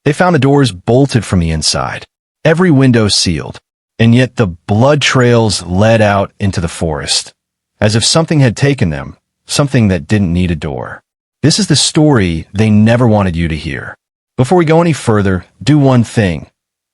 They found the doors bolted from the inside, every window sealed, and yet the blood trails led out into the forest, as if something had taken them, something that didn't need a door. This is the story they never wanted you to hear. Before we go any further, do one thing.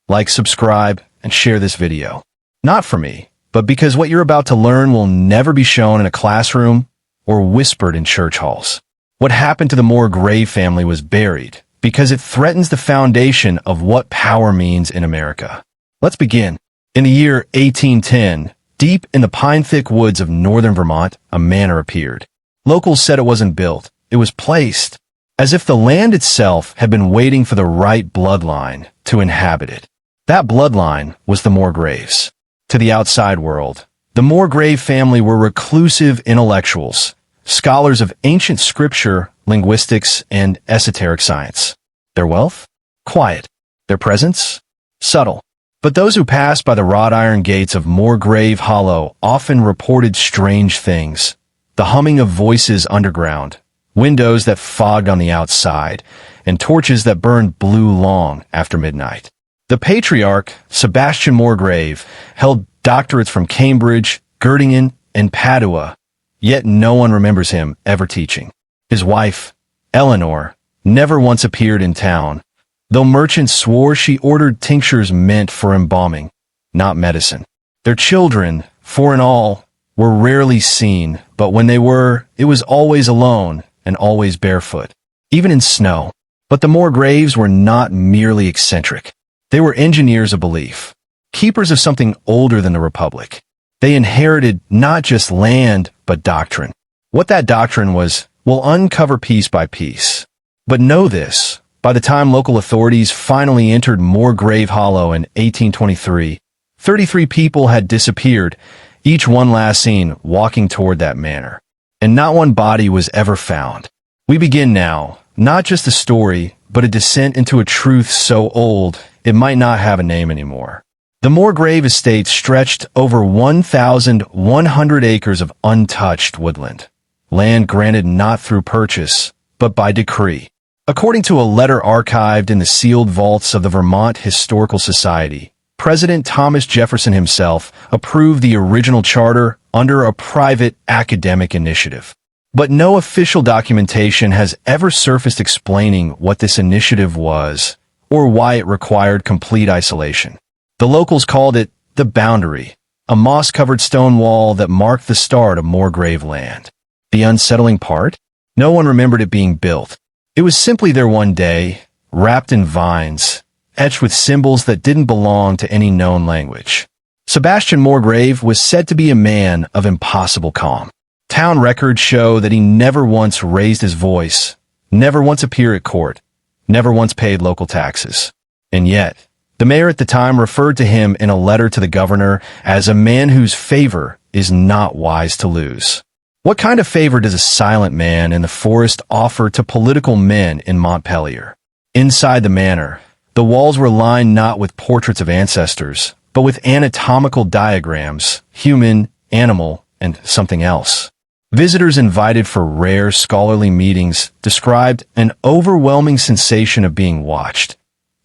Like, subscribe, and share this video. Not for me, but because what you're about to learn will never be shown in a classroom or whispered in church halls. What happened to the Morgrave family was buried because it threatens the foundation of what power means in America. Let's begin. In the year 1810, deep in the pine-thick woods of northern Vermont, a manor appeared. Locals said it wasn't built, it was placed, as if the land itself had been waiting for the right bloodline to inhabit it. That bloodline was the Morgraves. To the outside world, the Morgrave family were reclusive intellectuals, scholars of ancient scripture, linguistics, and esoteric science. Their wealth? Quiet. Their presence? Subtle. But those who passed by the wrought iron gates of Morgrave Hollow often reported strange things. The humming of voices underground, windows that fogged on the outside, and torches that burned blue long after midnight. The patriarch, Sebastian Morgrave, held doctorates from Cambridge, Göttingen, and Padua, yet no one remembers him ever teaching. His wife, Eleanor, never once appeared in town, though merchants swore she ordered tinctures meant for embalming, not medicine. Their children, 4 in all, were rarely seen, but when they were, it was always alone and always barefoot, even in snow. But the Morgraves were not merely eccentric. They were engineers of belief, keepers of something older than the Republic. They inherited not just land, but doctrine. What that doctrine was, we'll uncover piece by piece. But know this, by the time local authorities finally entered Morgrave Hollow in 1823, 33 people had disappeared, each one last seen walking toward that manor. And not one body was ever found. We begin now, not just a story, but a descent into a truth so old, it might not have a name anymore. The Morgrave estate stretched over 1,100 acres of untouched woodland, land granted not through purchase, but by decree. According to a letter archived in the sealed vaults of the Vermont Historical Society, President Thomas Jefferson himself approved the original charter under a private academic initiative. But no official documentation has ever surfaced explaining what this initiative was or why it required complete isolation. The locals called it the Boundary, a moss-covered stone wall that marked the start of Morgrave land. The unsettling part? No one remembered it being built. It was simply there one day, wrapped in vines, etched with symbols that didn't belong to any known language. Sebastian Morgrave was said to be a man of impossible calm. Town records show that he never once raised his voice, never once appeared at court, never once paid local taxes. And yet, the mayor at the time referred to him in a letter to the governor as a man whose favor is not wise to lose. What kind of favor does a silent man in the forest offer to political men in Montpelier? Inside the manor, the walls were lined not with portraits of ancestors, but with anatomical diagrams, human, animal, and something else. Visitors invited for rare scholarly meetings described an overwhelming sensation of being watched,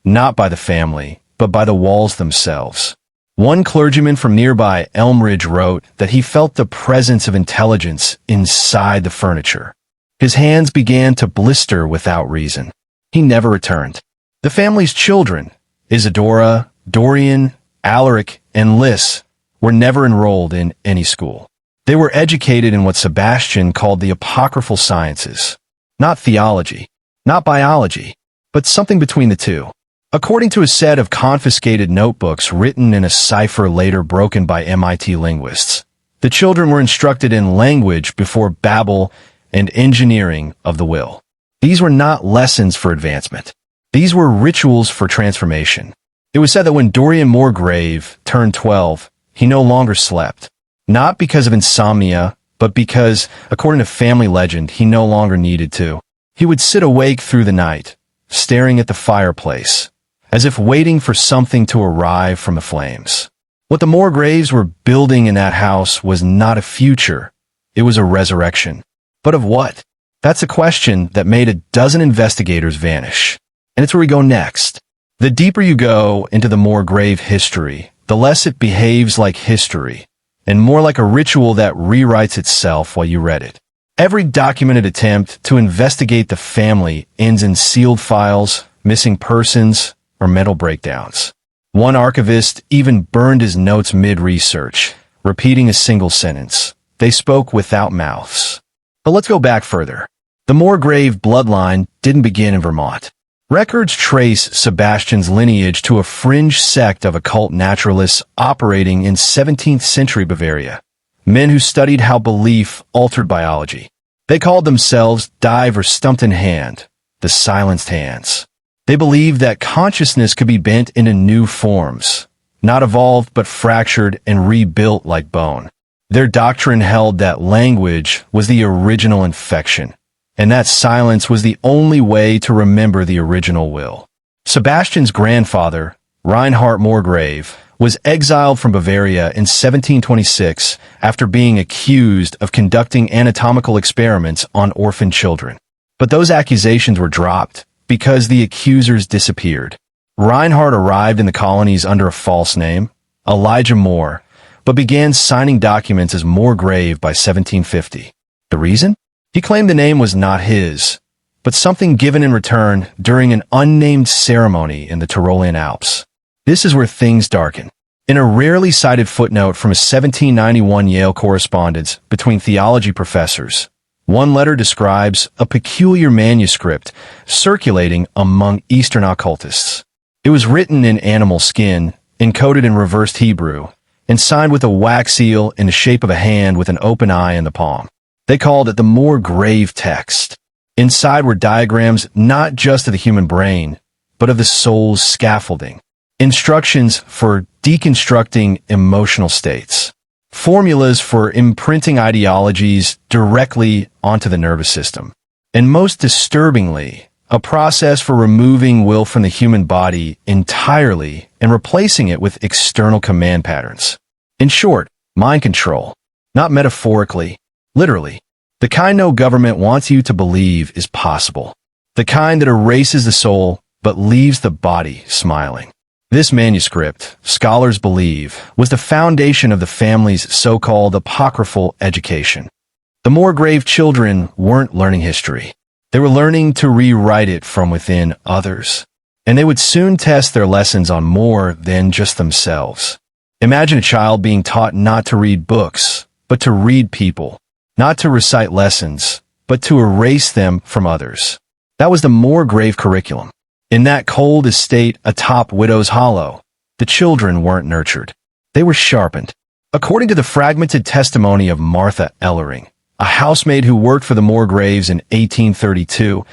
not by the family, but by the walls themselves. One clergyman from nearby Elmridge wrote that he felt the presence of intelligence inside the furniture. His hands began to blister without reason. He never returned. The family's children, Isadora, Dorian, Alaric, and Liz, were never enrolled in any school. They were educated in what Sebastian called the apocryphal sciences. Not theology, not biology, but something between the two. According to a set of confiscated notebooks written in a cipher later broken by MIT linguists, the children were instructed in language before Babel and engineering of the will. These were not lessons for advancement. These were rituals for transformation. It was said that when Dorian Morgrave turned 12, he no longer slept. Not because of insomnia, but because, according to family legend, he no longer needed to. He would sit awake through the night, staring at the fireplace, as if waiting for something to arrive from the flames. What the Morgraves were building in that house was not a future, it was a resurrection. But of what? That's a question that made a dozen investigators vanish. And it's where we go next. The deeper you go into the Morgrave history, the less it behaves like history, and more like a ritual that rewrites itself while you read it. Every documented attempt to investigate the family ends in sealed files, missing persons, or mental breakdowns. One archivist even burned his notes mid-research, repeating a single sentence. They spoke without mouths. But let's go back further. The Morgrave bloodline didn't begin in Vermont. Records trace Sebastian's lineage to a fringe sect of occult naturalists operating in 17th century Bavaria, men who studied how belief altered biology. They called themselves Dive or Stumped in Hand, the Silenced Hands. They believed that consciousness could be bent into new forms, not evolved but fractured and rebuilt like bone. Their doctrine held that language was the original infection, and that silence was the only way to remember the original will. Sebastian's grandfather, Reinhard Morgrave, was exiled from Bavaria in 1726 after being accused of conducting anatomical experiments on orphan children. But those accusations were dropped because the accusers disappeared. Reinhard arrived in the colonies under a false name, Elijah Moore, but began signing documents as Morgrave by 1750. The reason? He claimed the name was not his, but something given in return during an unnamed ceremony in the Tyrolean Alps. This is where things darken. In a rarely cited footnote from a 1791 Yale correspondence between theology professors, one letter describes a peculiar manuscript circulating among Eastern occultists. It was written in animal skin, encoded in reversed Hebrew, and signed with a wax seal in the shape of a hand with an open eye in the palm. They called it the Morgrave text. Inside were diagrams not just of the human brain, but of the soul's scaffolding. Instructions for deconstructing emotional states. Formulas for imprinting ideologies directly onto the nervous system. And most disturbingly, a process for removing will from the human body entirely and replacing it with external command patterns. In short, mind control. Not metaphorically, literally. The kind no government wants you to believe is possible. The kind that erases the soul but leaves the body smiling. This manuscript, scholars believe, was the foundation of the family's so-called apocryphal education. The Morgrave children weren't learning history. They were learning to rewrite it from within others. And they would soon test their lessons on more than just themselves. Imagine a child being taught not to read books, but to read people. Not to recite lessons, but to erase them from others. That was the Morgrave curriculum. In that cold estate atop Widow's Hollow, the children weren't nurtured. They were sharpened. According to the fragmented testimony of Martha Ellering, a housemaid who worked for the Morgraves in 1832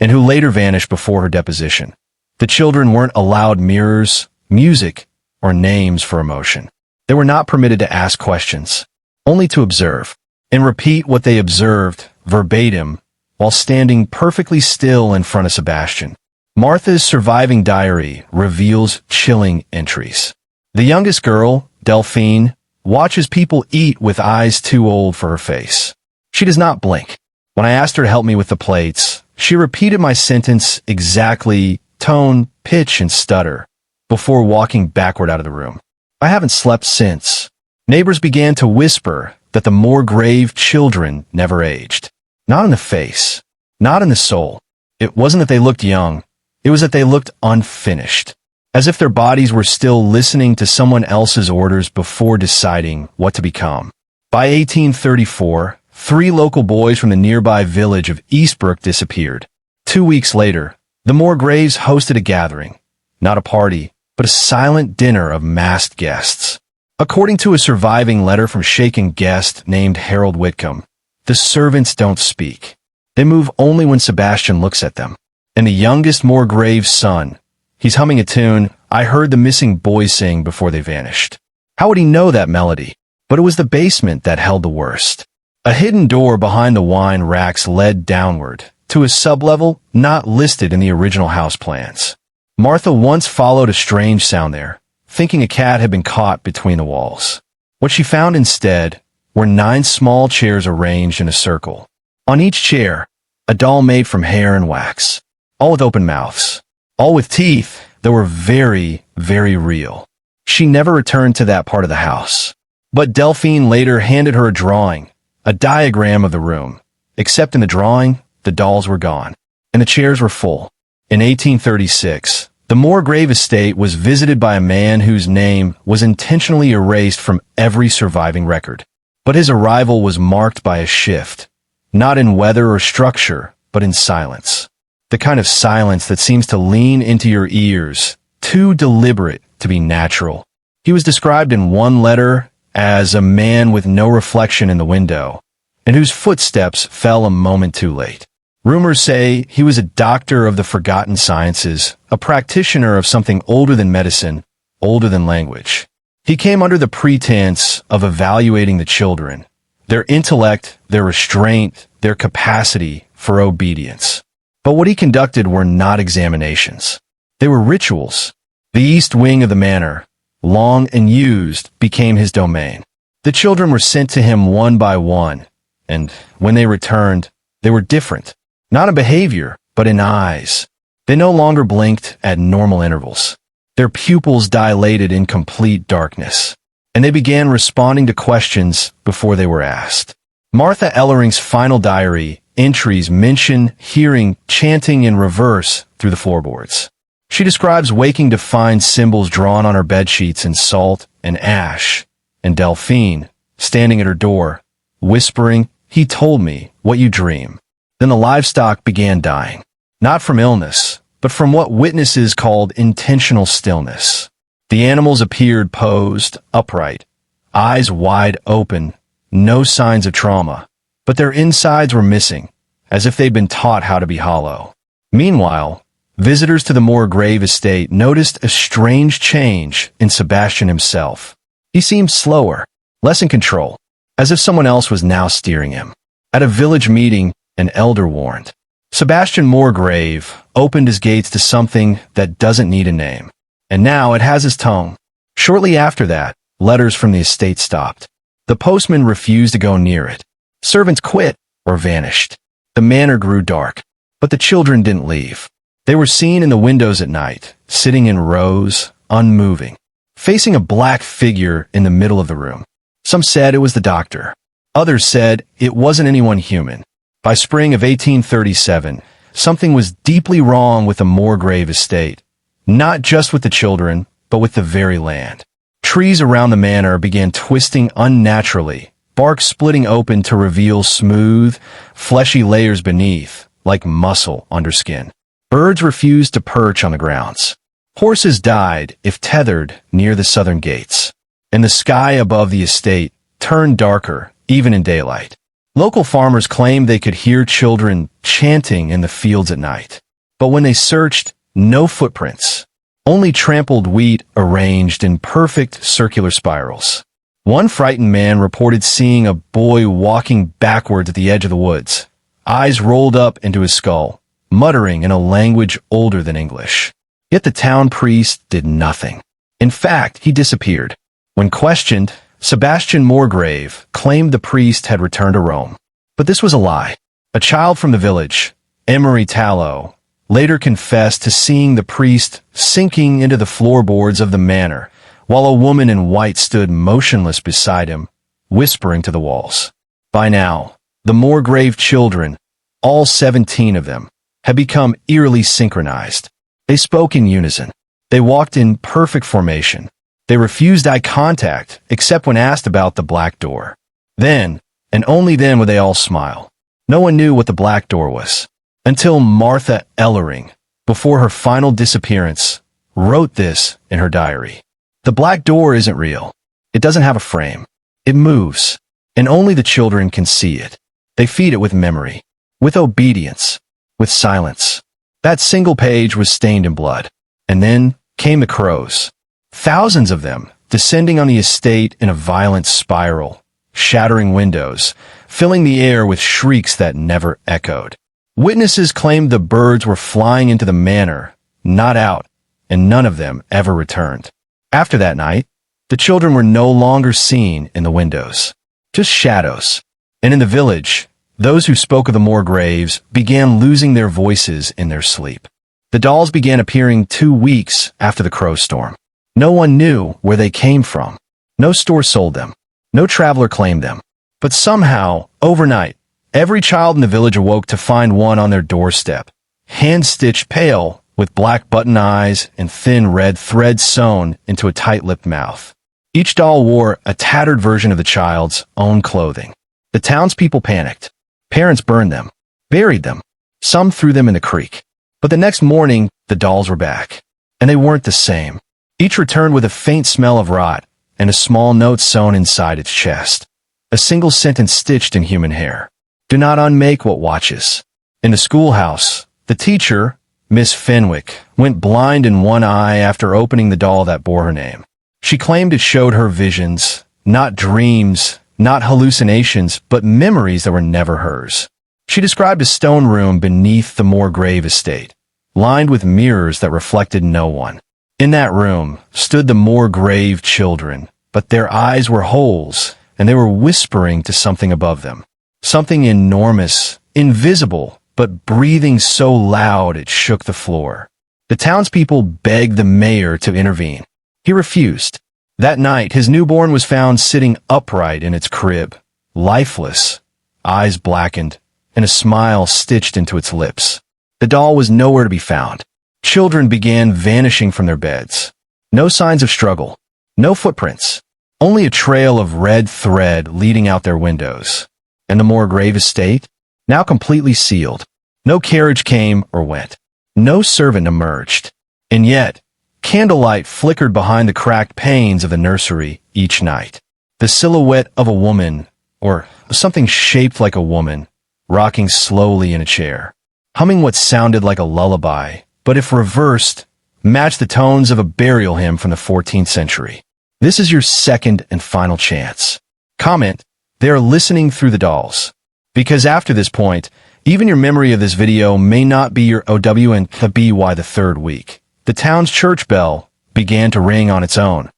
and who later vanished before her deposition, the children weren't allowed mirrors, music, or names for emotion. They were not permitted to ask questions, only to observe, and repeat what they observed verbatim while standing perfectly still in front of Sebastian. Martha's surviving diary reveals chilling entries. The youngest girl, Delphine, watches people eat with eyes too old for her face. She does not blink. When I asked her to help me with the plates, she repeated my sentence exactly, tone, pitch, and stutter, before walking backward out of the room. I haven't slept since. Neighbors began to whisper that the Morgrave children never aged. Not in the face, not in the soul. It wasn't that they looked young. It was that they looked unfinished, as if their bodies were still listening to someone else's orders before deciding what to become. By 1834, 3 local boys from the nearby village of Eastbrook disappeared. 2 weeks later, the Morgraves hosted a gathering, not a party, but a silent dinner of masked guests. According to a surviving letter from shaken guest named Harold Whitcomb, the servants don't speak. They move only when Sebastian looks at them. And the youngest Morgrave's son, he's humming a tune I heard the missing boys sing before they vanished. How would he know that melody? But it was the basement that held the worst. A hidden door behind the wine racks led downward to a sublevel not listed in the original house plans. Martha once followed a strange sound there, thinking a cat had been caught between the walls. What she found instead were 9 small chairs arranged in a circle. On each chair, a doll made from hair and wax, all with open mouths. all with teeth that were very, very real. She never returned to that part of the house. But Delphine later handed her a drawing, a diagram of the room. Except in the drawing, the dolls were gone, and the chairs were full. In 1836, the Morgrave estate was visited by a man whose name was intentionally erased from every surviving record. But his arrival was marked by a shift, not in weather or structure, but in silence. The kind of silence that seems to lean into your ears, too deliberate to be natural. He was described in one letter as a man with no reflection in the window, and whose footsteps fell a moment too late. Rumors say he was a doctor of the forgotten sciences, a practitioner of something older than medicine, older than language. He came under the pretense of evaluating the children, their intellect, their restraint, their capacity for obedience. But what he conducted were not examinations. They were rituals. The east wing of the manor, long and used, became his domain. The children were sent to him one by one, and when they returned, they were different. Not in behavior, but in eyes. They no longer blinked at normal intervals. Their pupils dilated in complete darkness, and they began responding to questions before they were asked. Martha Ellering's final diary entries mention hearing chanting in reverse through the floorboards. She describes waking to find symbols drawn on her bedsheets in salt and ash, and Delphine, standing at her door, whispering, "He told me what you dream." Then the livestock began dying, not from illness, but from what witnesses called intentional stillness. The animals appeared posed, upright, eyes wide open, no signs of trauma, but their insides were missing, as if they'd been taught how to be hollow. Meanwhile, visitors to the Morgrave estate noticed a strange change in Sebastian himself. He seemed slower, less in control, as if someone else was now steering him. At a village meeting, an elder warned, "Sebastian Morgrave opened his gates to something that doesn't need a name, and now it has his tongue." Shortly after that, letters from the estate stopped. The postman refused to go near it. Servants quit or vanished. The manor grew dark, but the children didn't leave. They were seen in the windows at night, sitting in rows, unmoving, facing a black figure in the middle of the room. Some said it was the doctor. Others said it wasn't anyone human. By spring of 1837, something was deeply wrong with the Morgrave estate, not just with the children, but with the very land. Trees around the manor began twisting unnaturally, bark splitting open to reveal smooth, fleshy layers beneath, like muscle under skin. Birds refused to perch on the grounds. Horses died if tethered near the southern gates, and the sky above the estate turned darker, even in daylight. Local farmers claimed they could hear children chanting in the fields at night. But when they searched, no footprints, only trampled wheat arranged in perfect circular spirals. One frightened man reported seeing a boy walking backwards at the edge of the woods, eyes rolled up into his skull, muttering in a language older than English. Yet the town priest did nothing. In fact, he disappeared. When questioned, Sebastian Morgrave claimed the priest had returned to Rome. But this was a lie. A child from the village, Emery Tallow, later confessed to seeing the priest sinking into the floorboards of the manor, while a woman in white stood motionless beside him, whispering to the walls. By now, the Morgrave children, all 17 of them, had become eerily synchronized. They spoke in unison. They walked in perfect formation. They refused eye contact, except when asked about the black door. Then, and only then, would they all smile. No one knew what the black door was, until Martha Ellering, before her final disappearance, wrote this in her diary. "The black door isn't real. It doesn't have a frame. It moves, and only the children can see it. They feed it with memory, with obedience, with silence." That single page was stained in blood. And then came the crows. Thousands of them, descending on the estate in a violent spiral, shattering windows, filling the air with shrieks that never echoed. Witnesses claimed the birds were flying into the manor, not out, and none of them ever returned. After that night, the children were no longer seen in the windows, just shadows. And in the village, those who spoke of the Morgraves began losing their voices in their sleep. The dolls began appearing 2 weeks after the crow storm. No one knew where they came from. No store sold them. No traveler claimed them. But somehow, overnight, every child in the village awoke to find one on their doorstep, hand-stitched pale, with black button eyes and thin red threads sewn into a tight-lipped mouth. Each doll wore a tattered version of the child's own clothing. The townspeople panicked. Parents burned them, buried them. Some threw them in the creek. But the next morning, the dolls were back. And they weren't the same. Each returned with a faint smell of rot and a small note sewn inside its chest. A single sentence stitched in human hair. Do not unmake what watches. In the schoolhouse, the teacher, Miss Fenwick, went blind in one eye after opening the doll that bore her name. She claimed it showed her visions, not dreams, not hallucinations, but memories that were never hers. She described a stone room beneath the Morgrave estate, lined with mirrors that reflected no one. In that room stood the Morgrave children, but their eyes were holes, and they were whispering to something above them. Something enormous, invisible, but breathing so loud it shook the floor. The townspeople begged the mayor to intervene. He refused. That night, his newborn was found sitting upright in its crib, lifeless, eyes blackened, and a smile stitched into its lips. The doll was nowhere to be found. Children began vanishing from their beds. No signs of struggle. No footprints. Only a trail of red thread leading out their windows. And the Morgrave estate? Now completely sealed. No carriage came or went. No servant emerged. And yet, candlelight flickered behind the cracked panes of the nursery each night. The silhouette of a woman, or something shaped like a woman, rocking slowly in a chair, humming what sounded like a lullaby, but if reversed, matched the tones of a burial hymn from the 14th century. This is your second and final chance. Comment, they are listening through the dolls. Because after this point, even your memory of this video may not be your OW and by the third week. The town's church bell began to ring on its own,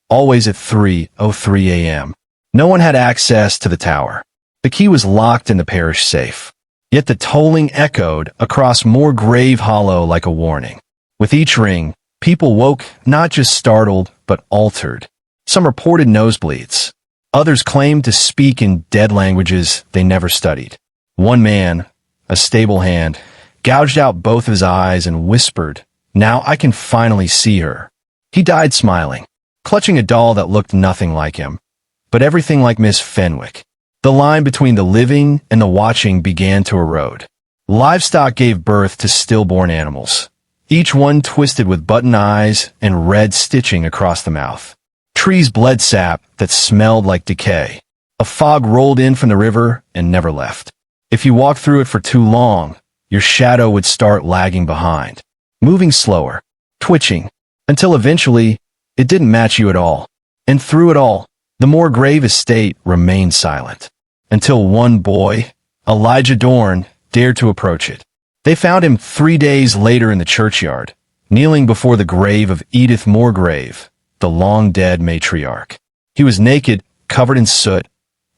always at 3:03 a.m. No one had access to the tower. The key was locked in the parish safe. Yet the tolling echoed across Morgrave Hollow like a warning. With each ring, people woke not just startled, but altered. Some reported nosebleeds. Others claimed to speak in dead languages they never studied. One man, a stable hand, gouged out both of his eyes and whispered, "Now I can finally see her." He died smiling, clutching a doll that looked nothing like him, but everything like Miss Fenwick. The line between the living and the watching began to erode. Livestock gave birth to stillborn animals, each one twisted with button eyes and red stitching across the mouth. Trees bled sap that smelled like decay. A fog rolled in from the river and never left. If you walked through it for too long, your shadow would start lagging behind, moving slower, twitching, until eventually it didn't match you at all. And through it all, the Morgrave estate remained silent. Until one boy, Elijah Dorn, dared to approach it. They found him 3 days later in the churchyard, kneeling before the grave of Edith Morgrave, the long-dead matriarch. He was naked, covered in soot,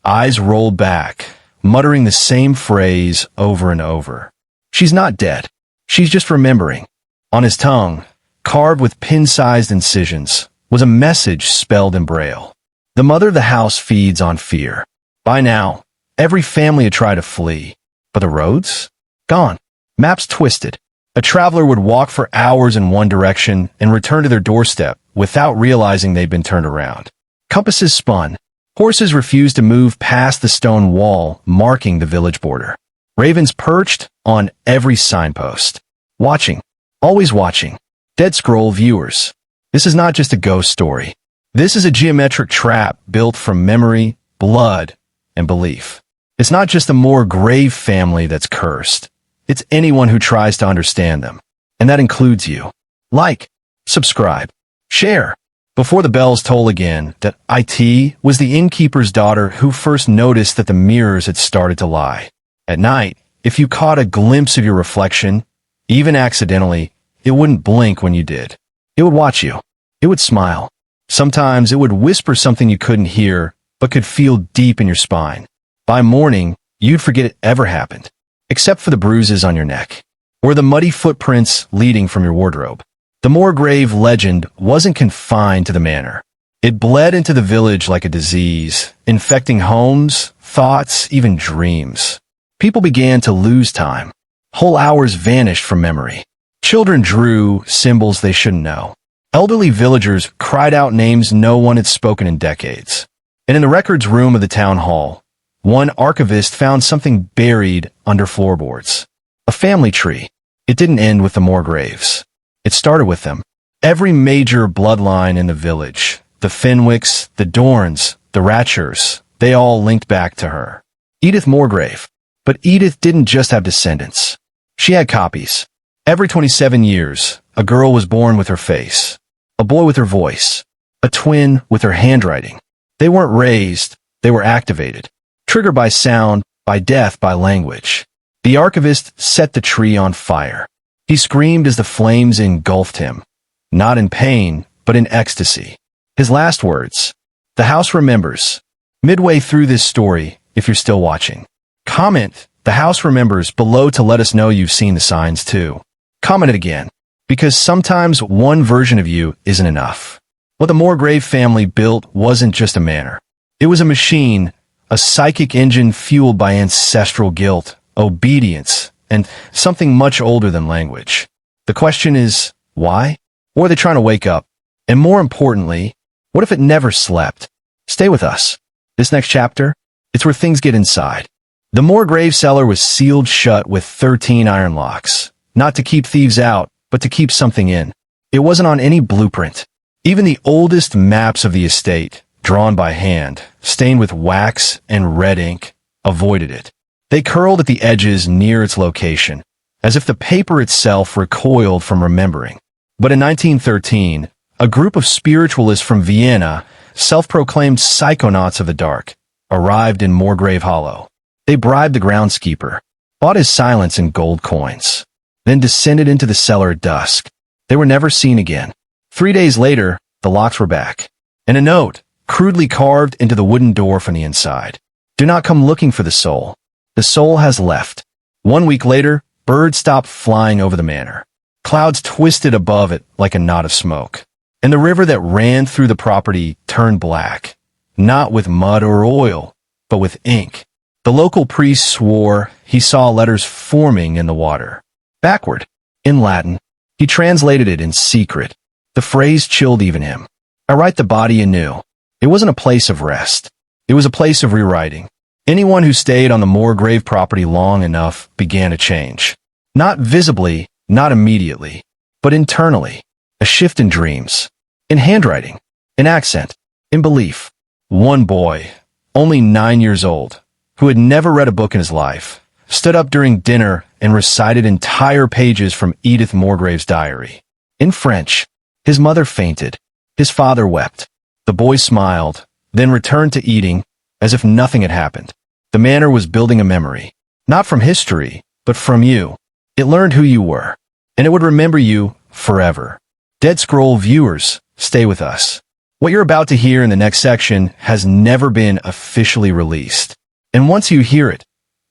eyes rolled back, muttering the same phrase over and over. "She's not dead. She's just remembering." On his tongue, carved with pin-sized incisions, was a message spelled in Braille. The mother of the house feeds on fear. By now, every family had tried to flee, but the roads? Gone. Maps twisted. A traveler would walk for hours in one direction and return to their doorstep without realizing they'd been turned around. Compasses spun. Horses refused to move past the stone wall marking the village border. Ravens perched on every signpost. Watching. Always watching. DeadScroll viewers. This is not just a ghost story. This is a geometric trap built from memory, blood, and belief. It's not just the Morgrave family that's cursed. It's anyone who tries to understand them. And that includes you. Like, subscribe, share. Before the bells toll again, that IT was the innkeeper's daughter who first noticed that the mirrors had started to lie. At night, if you caught a glimpse of your reflection, even accidentally, it wouldn't blink when you did. It would watch you. It would smile. Sometimes it would whisper something you couldn't hear, but could feel deep in your spine. By morning, you'd forget it ever happened, except for the bruises on your neck. or the muddy footprints leading from your wardrobe. The Morgrave legend wasn't confined to the manor. It bled into the village like a disease, infecting homes, thoughts, even dreams. People began to lose time. Whole hours vanished from memory. Children drew symbols they shouldn't know. Elderly villagers cried out names no one had spoken in decades. And in the records room of the town hall, one archivist found something buried under floorboards. A family tree. It didn't end with the Morgraves. It started with them. Every major bloodline in the village, the Fenwicks, the Dorns, the Ratchers, they all linked back to her. Edith Morgrave. But Edith didn't just have descendants. She had copies. Every 27 years, a girl was born with her face, a boy with her voice, a twin with her handwriting. They weren't raised, they were activated, triggered by sound, by death, by language. The archivist set the tree on fire. He screamed as the flames engulfed him, not in pain, but in ecstasy. His last words, "The house remembers." Midway through this story, if you're still watching, comment, "The house remembers," below to let us know you've seen the signs too. Comment it again, because sometimes one version of you isn't enough. What the Morgrave family built wasn't just a manor. It was a machine, a psychic engine fueled by ancestral guilt, obedience, and something much older than language. The question is, why? Or are they trying to wake up? And more importantly, what if it never slept? Stay with us. This next chapter, it's where things get inside. The Morgrave cellar was sealed shut with 13 iron locks, not to keep thieves out, but to keep something in. It wasn't on any blueprint. Even the oldest maps of the estate, drawn by hand, stained with wax and red ink, avoided it. They curled at the edges near its location, as if the paper itself recoiled from remembering. But in 1913, a group of spiritualists from Vienna, self-proclaimed psychonauts of the dark, arrived in Morgrave Hollow. They bribed the groundskeeper, bought his silence in gold coins, then descended into the cellar at dusk. They were never seen again. 3 days later, the locks were back, and a note, crudely carved into the wooden door from the inside. "Do not come looking for the soul. The soul has left." 1 week later, birds stopped flying over the manor. Clouds twisted above it like a knot of smoke. And the river that ran through the property turned black, not with mud or oil, but with ink. The local priest swore he saw letters forming in the water. Backward, in Latin. He translated it in secret. The phrase chilled even him. "I write the body anew." It wasn't a place of rest. It was a place of rewriting. Anyone who stayed on the Morgrave property long enough began to change. Not visibly, not immediately, but internally. A shift in dreams, in handwriting, in accent, in belief. One boy, only 9 years old, who had never read a book in his life, stood up during dinner and recited entire pages from Edith Morgrave's diary. In French. His mother fainted. His father wept. The boy smiled, then returned to eating, as if nothing had happened. The manor was building a memory, not from history, but from you. It learned who you were, and it would remember you forever. DeadScroll viewers, stay with us. What you're about to hear in the next section has never been officially released. And once you hear it,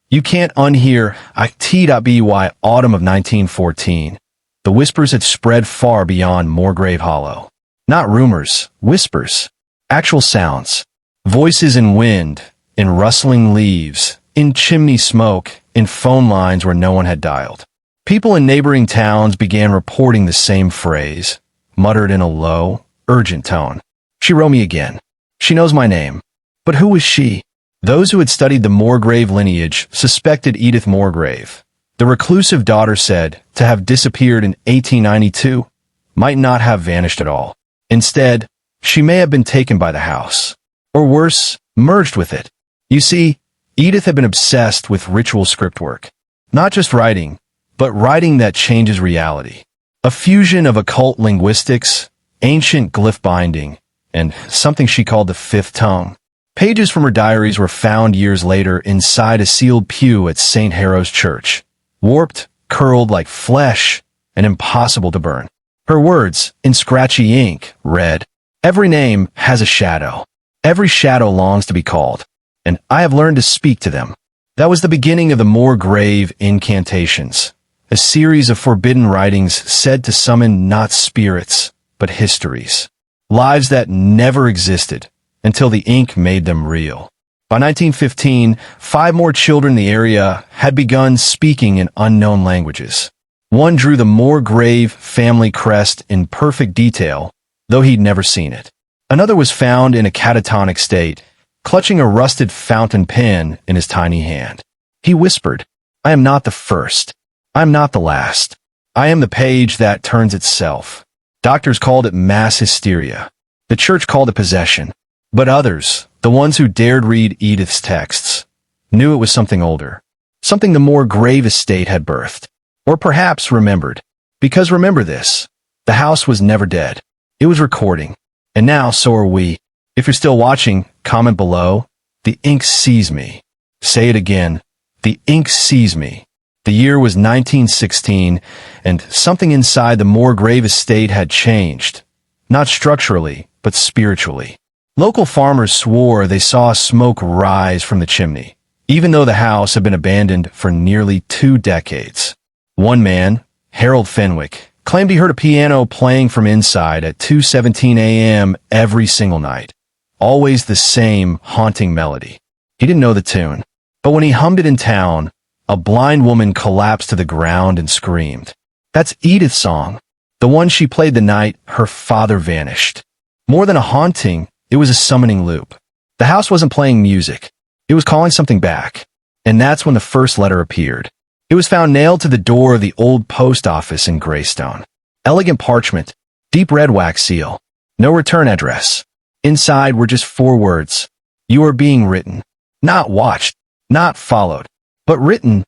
you can't unhear T.by autumn of 1914. The whispers had spread far beyond Morgrave Hollow. Not rumors, whispers, actual sounds. Voices in wind, in rustling leaves, in chimney smoke, in phone lines where no one had dialed. People in neighboring towns began reporting the same phrase, muttered in a low, urgent tone. "She wrote me again. She knows my name." But who was she? Those who had studied the Morgrave lineage suspected Edith Morgrave. The reclusive daughter said to have disappeared in 1892, might not have vanished at all. Instead, she may have been taken by the house. Or worse, merged with it. You see, Edith had been obsessed with ritual script work. Not just writing, but writing that changes reality. A fusion of occult linguistics, ancient glyph binding, and something she called the fifth tongue. Pages from her diaries were found years later inside a sealed pew at St. Harrow's Church. Warped, curled like flesh, and impossible to burn. Her words, in scratchy ink, read, "Every name has a shadow. Every shadow longs to be called, and I have learned to speak to them." That was the beginning of the Morgrave incantations. a series of forbidden writings said to summon not spirits, but histories. Lives that never existed until the ink made them real. By 1915, 5 more children in the area had begun speaking in unknown languages. One drew the Morgrave family crest in perfect detail, though he'd never seen it. Another was found in a catatonic state, clutching a rusted fountain pen in his tiny hand. He whispered, "I am not the first. I am not the last. I am the page that turns itself." Doctors called it mass hysteria. The church called it possession. But others, the ones who dared read Edith's texts, knew it was something older. Something the Morgrave estate had birthed. Or perhaps remembered. Because remember this, the house was never dead. It was recording. And now so are we. If you're still watching, comment below. The ink sees me. Say it again. The ink sees me. The year was 1916, and something inside the Morgrave estate had changed. Not structurally, but spiritually. Local farmers swore they saw smoke rise from the chimney, even though the house had been abandoned for nearly 2 decades. One man, Harold Fenwick, claimed he heard a piano playing from inside at 2:17 a.m. every single night. Always the same haunting melody. He didn't know the tune, but when he hummed it in town, a blind woman collapsed to the ground and screamed. That's Edith's song, the one she played the night her father vanished. More than a haunting, it was a summoning loop. The house wasn't playing music. It was calling something back. And that's when the first letter appeared. It was found nailed to the door of the old post office in Greystone. Elegant parchment, deep red wax seal, no return address. Inside were just 4 words. You are being written. Not watched, not followed, but written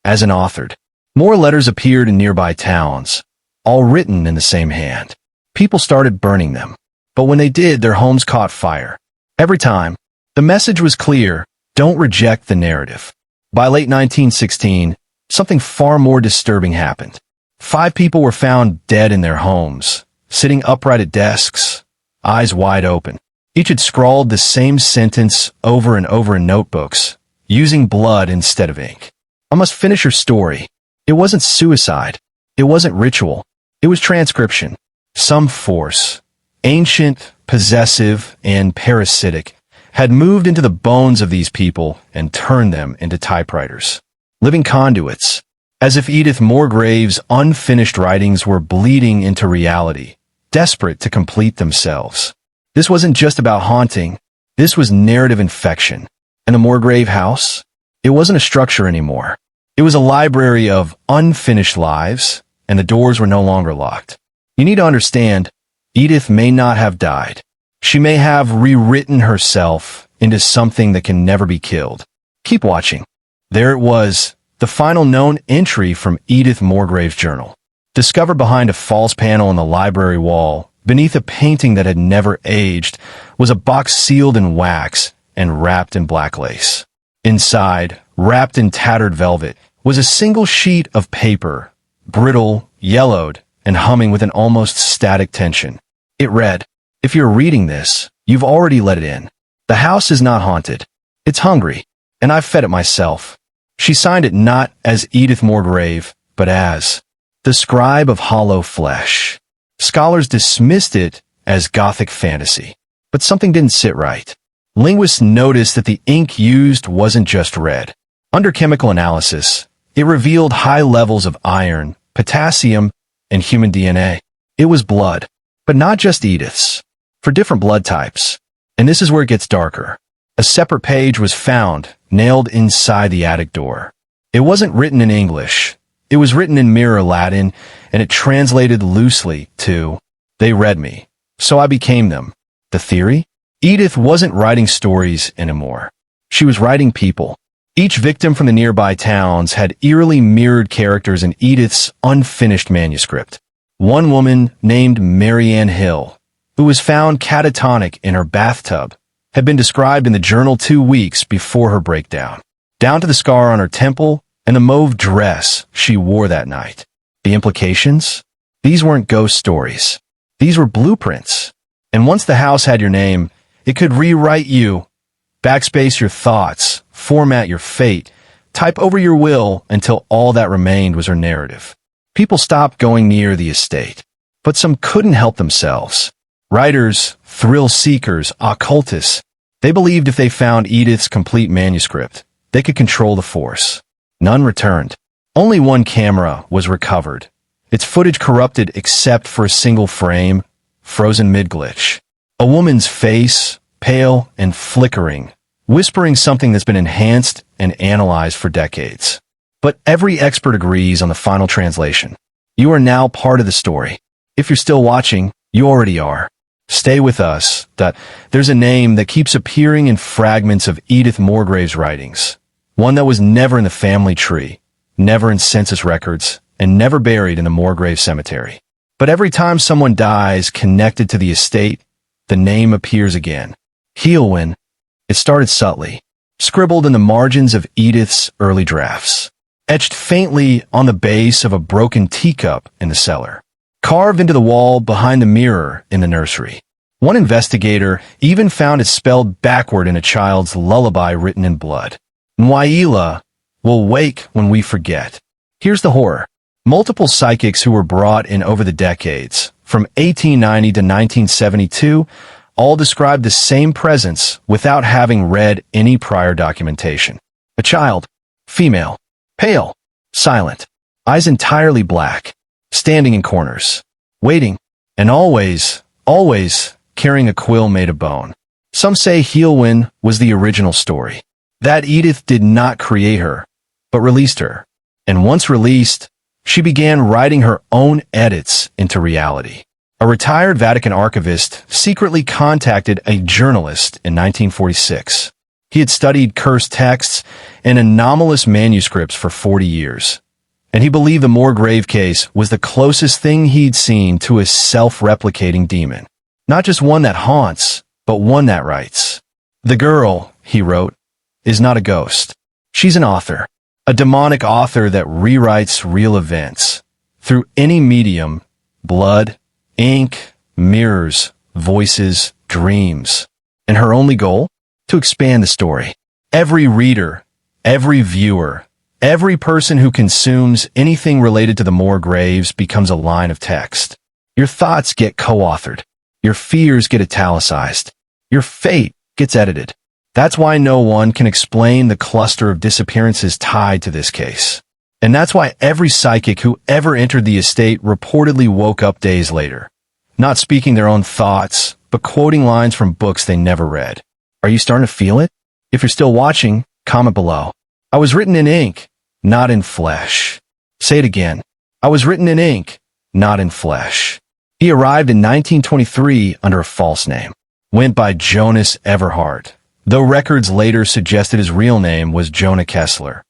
as an authored. More letters appeared in nearby towns, all written in the same hand. People started burning them. But when they did, their homes caught fire. Every time, the message was clear: don't reject the narrative. By late 1916, something far more disturbing happened. 5 people were found dead in their homes, sitting upright at desks, eyes wide open. Each had scrawled the same sentence over and over in notebooks, using blood instead of ink. I must finish your story. It wasn't suicide. It wasn't ritual. It was transcription. Some force, ancient, possessive, and parasitic, had moved into the bones of these people and turned them into typewriters. Living conduits, as if Edith Morgrave's unfinished writings were bleeding into reality, desperate to complete themselves. This wasn't just about haunting. This was narrative infection. And the Morgrave house? It wasn't a structure anymore. It was a library of unfinished lives, and the doors were no longer locked. You need to understand, Edith may not have died. She may have rewritten herself into something that can never be killed. Keep watching. There it was, the final known entry from Edith Morgrave's journal. Discovered behind a false panel on the library wall, beneath a painting that had never aged, was a box sealed in wax and wrapped in black lace. Inside, wrapped in tattered velvet, was a single sheet of paper, brittle, yellowed, and humming with an almost static tension. It read, "If you're reading this, you've already let it in. The house is not haunted. It's hungry, and I've fed it myself." She signed it not as Edith Morgrave, but as the Scribe of Hollow Flesh. Scholars dismissed it as Gothic fantasy, but something didn't sit right. Linguists noticed that the ink used wasn't just red. Under chemical analysis, it revealed high levels of iron, potassium, and human DNA. It was blood, but not just Edith's, for different blood types. And this is where it gets darker. A separate page was found, nailed inside the attic door. It wasn't written in English. It was written in Mirror Latin, and it translated loosely to, "They read me, so I became them." The theory? Edith wasn't writing stories anymore. She was writing people. Each victim from the nearby towns had eerily mirrored characters in Edith's unfinished manuscript. One woman named Marianne Hill, who was found catatonic in her bathtub, had been described in the journal 2 weeks before her breakdown, down to the scar on her temple and the mauve dress she wore that night. The implications? These weren't ghost stories. These were blueprints. And once the house had your name, it could rewrite you, backspace your thoughts, format your fate, type over your will until all that remained was her narrative. People stopped going near the estate, but some couldn't help themselves. Writers, thrill-seekers, occultists, they believed if they found Edith's complete manuscript, they could control the force. None returned. Only one camera was recovered, its footage corrupted except for a single frame, frozen mid-glitch. A woman's face, pale and flickering, whispering something that's been enhanced and analyzed for decades. But every expert agrees on the final translation. You are now part of the story. If you're still watching, you already are. Stay with us. There's a name that keeps appearing in fragments of Edith Morgrave's writings. One that was never in the family tree, never in census records, and never buried in the Morgrave cemetery. But every time someone dies connected to the estate, the name appears again. Healwyn. It started subtly, scribbled in the margins of Edith's early drafts, etched faintly on the base of a broken teacup in the cellar, carved into the wall behind the mirror in the nursery. One investigator even found it spelled backward in a child's lullaby written in blood. Nwaila will wake when we forget. Here's the horror. Multiple psychics who were brought in over the decades, from 1890 to 1972, all described the same presence without having read any prior documentation. A child, female, pale, silent, eyes entirely black, standing in corners, waiting, and always carrying a quill made of bone. Some say Healwyn was the original story, that Edith did not create her, but released her. And once released, she began writing her own edits into reality. A retired Vatican archivist secretly contacted a journalist in 1946. He had studied cursed texts and anomalous manuscripts for 40 years, and he believed the Morgrave case was the closest thing he'd seen to a self-replicating demon. Not just one that haunts, but one that writes. The girl, he wrote, is not a ghost. She's an author, a demonic author that rewrites real events through any medium: blood, ink, mirrors, voices, dreams. And her only goal? To expand the story. Every reader, every viewer, every person who consumes anything related to the Morgraves becomes a line of text. Your thoughts get co-authored. Your fears get italicized. Your fate gets edited. That's why no one can explain the cluster of disappearances tied to this case. And that's why every psychic who ever entered the estate reportedly woke up days later, not speaking their own thoughts, but quoting lines from books they never read. Are you starting to feel it? If you're still watching, comment below. I was written in ink, not in flesh. Say it again. I was written in ink, not in flesh. He arrived in 1923 under a false name. Went by Jonas Everhart, though records later suggested his real name was Jonah Kessler,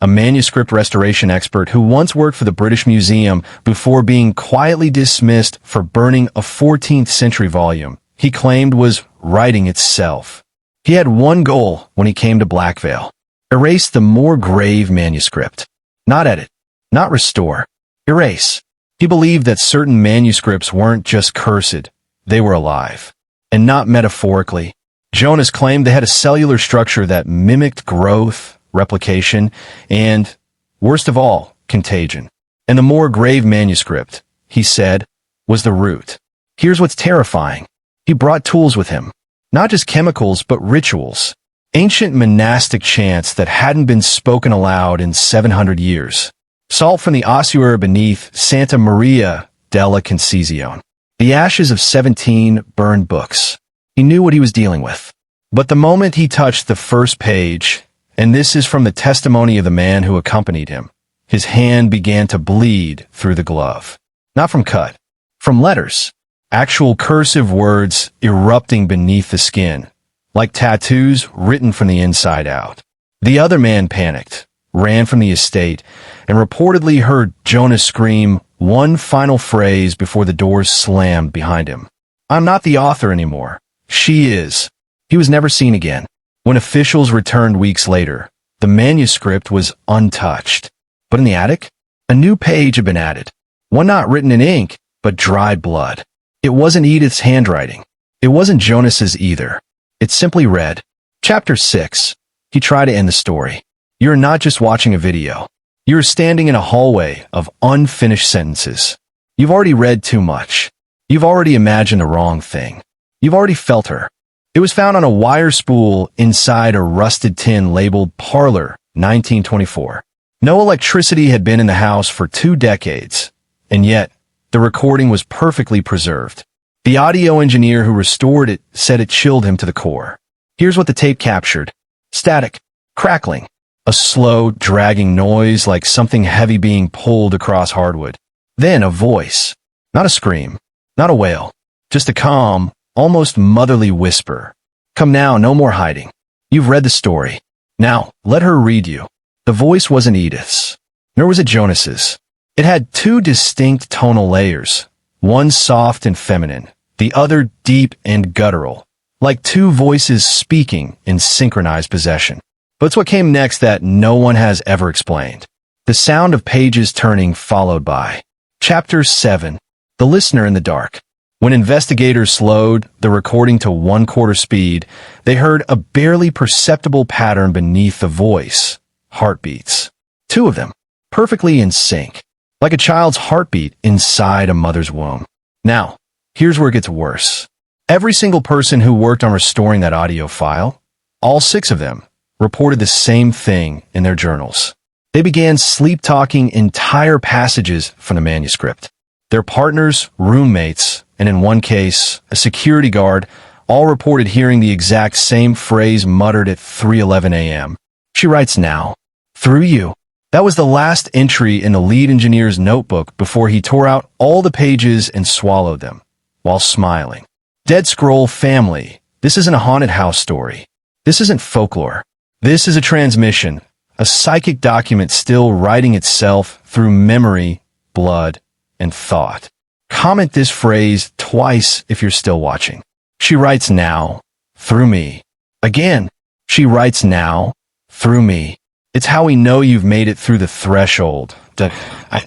a manuscript restoration expert who once worked for the British Museum before being quietly dismissed for burning a 14th century volume he claimed was writing itself. He had one goal when he came to Blackvale: erase the Morgrave manuscript. Not edit, not restore, erase. He believed that certain manuscripts weren't just cursed, they were alive. And not metaphorically. Jonas claimed they had a cellular structure that mimicked growth, replication, and, worst of all, contagion. And the Morgrave manuscript, he said, was the root. Here's what's terrifying. He brought tools with him. Not just chemicals, but rituals. Ancient monastic chants that hadn't been spoken aloud in 700 years. Salt from the ossuary beneath Santa Maria della Concezione. The ashes of 17 burned books. He knew what he was dealing with. But the moment he touched the first page, and this is from the testimony of the man who accompanied him, his hand began to bleed through the glove. Not from cut, from letters. Actual cursive words erupting beneath the skin, like tattoos written from the inside out. The other man panicked, ran from the estate, and reportedly heard Jonas scream one final phrase before the doors slammed behind him. I'm not the author anymore. She is. He was never seen again. When officials returned weeks later, the manuscript was untouched. But in the attic, a new page had been added. One not written in ink, but dried blood. It wasn't Edith's handwriting. It wasn't Jonas's either. It simply read, Chapter 6. He tried to end the story. You're not just watching a video. You're standing in a hallway of unfinished sentences. You've already read too much. You've already imagined the wrong thing. You've already felt her. It was found on a wire spool inside a rusted tin labeled Parlor, 1924. No electricity had been in the house for 2 decades, and yet the recording was perfectly preserved. The audio engineer who restored it said it chilled him to the core. Here's what the tape captured. Static, crackling, a slow, dragging noise like something heavy being pulled across hardwood. Then a voice. Not a scream, not a wail, just a calm, almost motherly whisper. Come now, no more hiding. You've read the story. Now, let her read you. The voice wasn't Edith's, nor was it Jonas's. It had 2 distinct tonal layers, one soft and feminine, the other deep and guttural, like 2 voices speaking in synchronized possession. But it's what came next that no one has ever explained. The sound of pages turning followed by. Chapter 7. The Listener in the Dark. When investigators slowed the recording to 1/4 speed, they heard a barely perceptible pattern beneath the voice. Heartbeats. 2 of them, perfectly in sync, like a child's heartbeat inside a mother's womb. Now, here's where it gets worse. Every single person who worked on restoring that audio file, all 6 of them, reported the same thing in their journals. They began sleep-talking entire passages from the manuscript. Their partners, roommates, and in one case, a security guard, all reported hearing the exact same phrase muttered at 3:11 a.m. She writes now, through you. That was the last entry in the lead engineer's notebook before he tore out all the pages and swallowed them, while smiling. DeadScroll family, this isn't a haunted house story. This isn't folklore. This is a transmission, a psychic document still writing itself through memory, blood, and thought. Comment this phrase twice if you're still watching. She writes now, through me. Again, she writes now, through me. It's how we know you've made it through the threshold.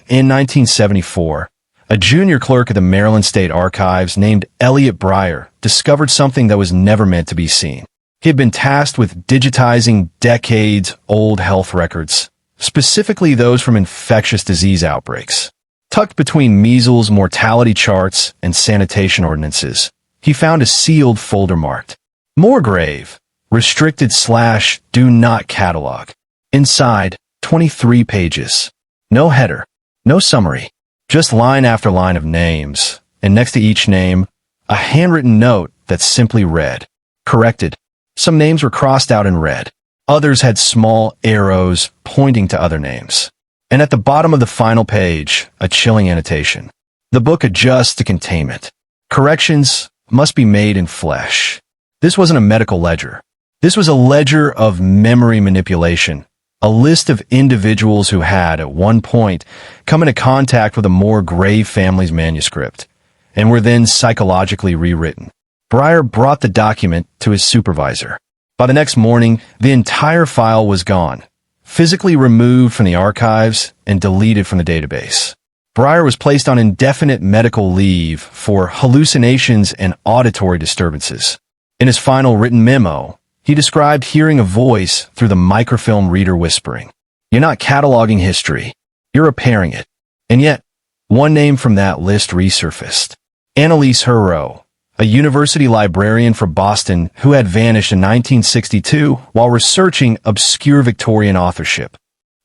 In 1974, a junior clerk at the Maryland State Archives named Elliot Breyer discovered something that was never meant to be seen. He had been tasked with digitizing decades-old health records, specifically those from infectious disease outbreaks. Tucked between measles mortality charts and sanitation ordinances, he found a sealed folder marked Morgrave, restricted/do not catalog. Inside, 23 pages. No header, no summary, just line after line of names, and next to each name, a handwritten note that simply read, corrected. Some names were crossed out in red. Others had small arrows pointing to other names. And at the bottom of the final page, a chilling annotation. The book adjusts to containment. Corrections must be made in flesh. This wasn't a medical ledger. This was a ledger of memory manipulation, a list of individuals who had, at one point, come into contact with a Morgrave family's manuscript, and were then psychologically rewritten. Breyer brought the document to his supervisor. By the next morning, the entire file was gone, physically removed from the archives and deleted from the database. Breyer was placed on indefinite medical leave for hallucinations and auditory disturbances. In his final written memo, he described hearing a voice through the microfilm reader whispering, "You're not cataloging history, you're repairing it." And yet, one name from that list resurfaced. Annalise Hurrow, a university librarian from Boston who had vanished in 1962 while researching obscure Victorian authorship.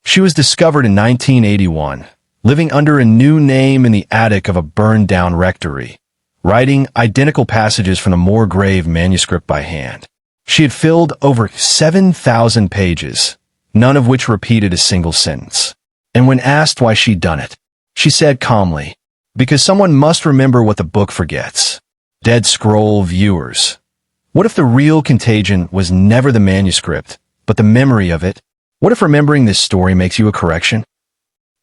She was discovered in 1981, living under a new name in the attic of a burned-down rectory, writing identical passages from the Morgrave manuscript by hand. She had filled over 7,000 pages, none of which repeated a single sentence. And when asked why she'd done it, she said calmly, "Because someone must remember what the book forgets." DeadScroll viewers, what if the real contagion was never the manuscript, but the memory of it? What if remembering this story makes you a correction?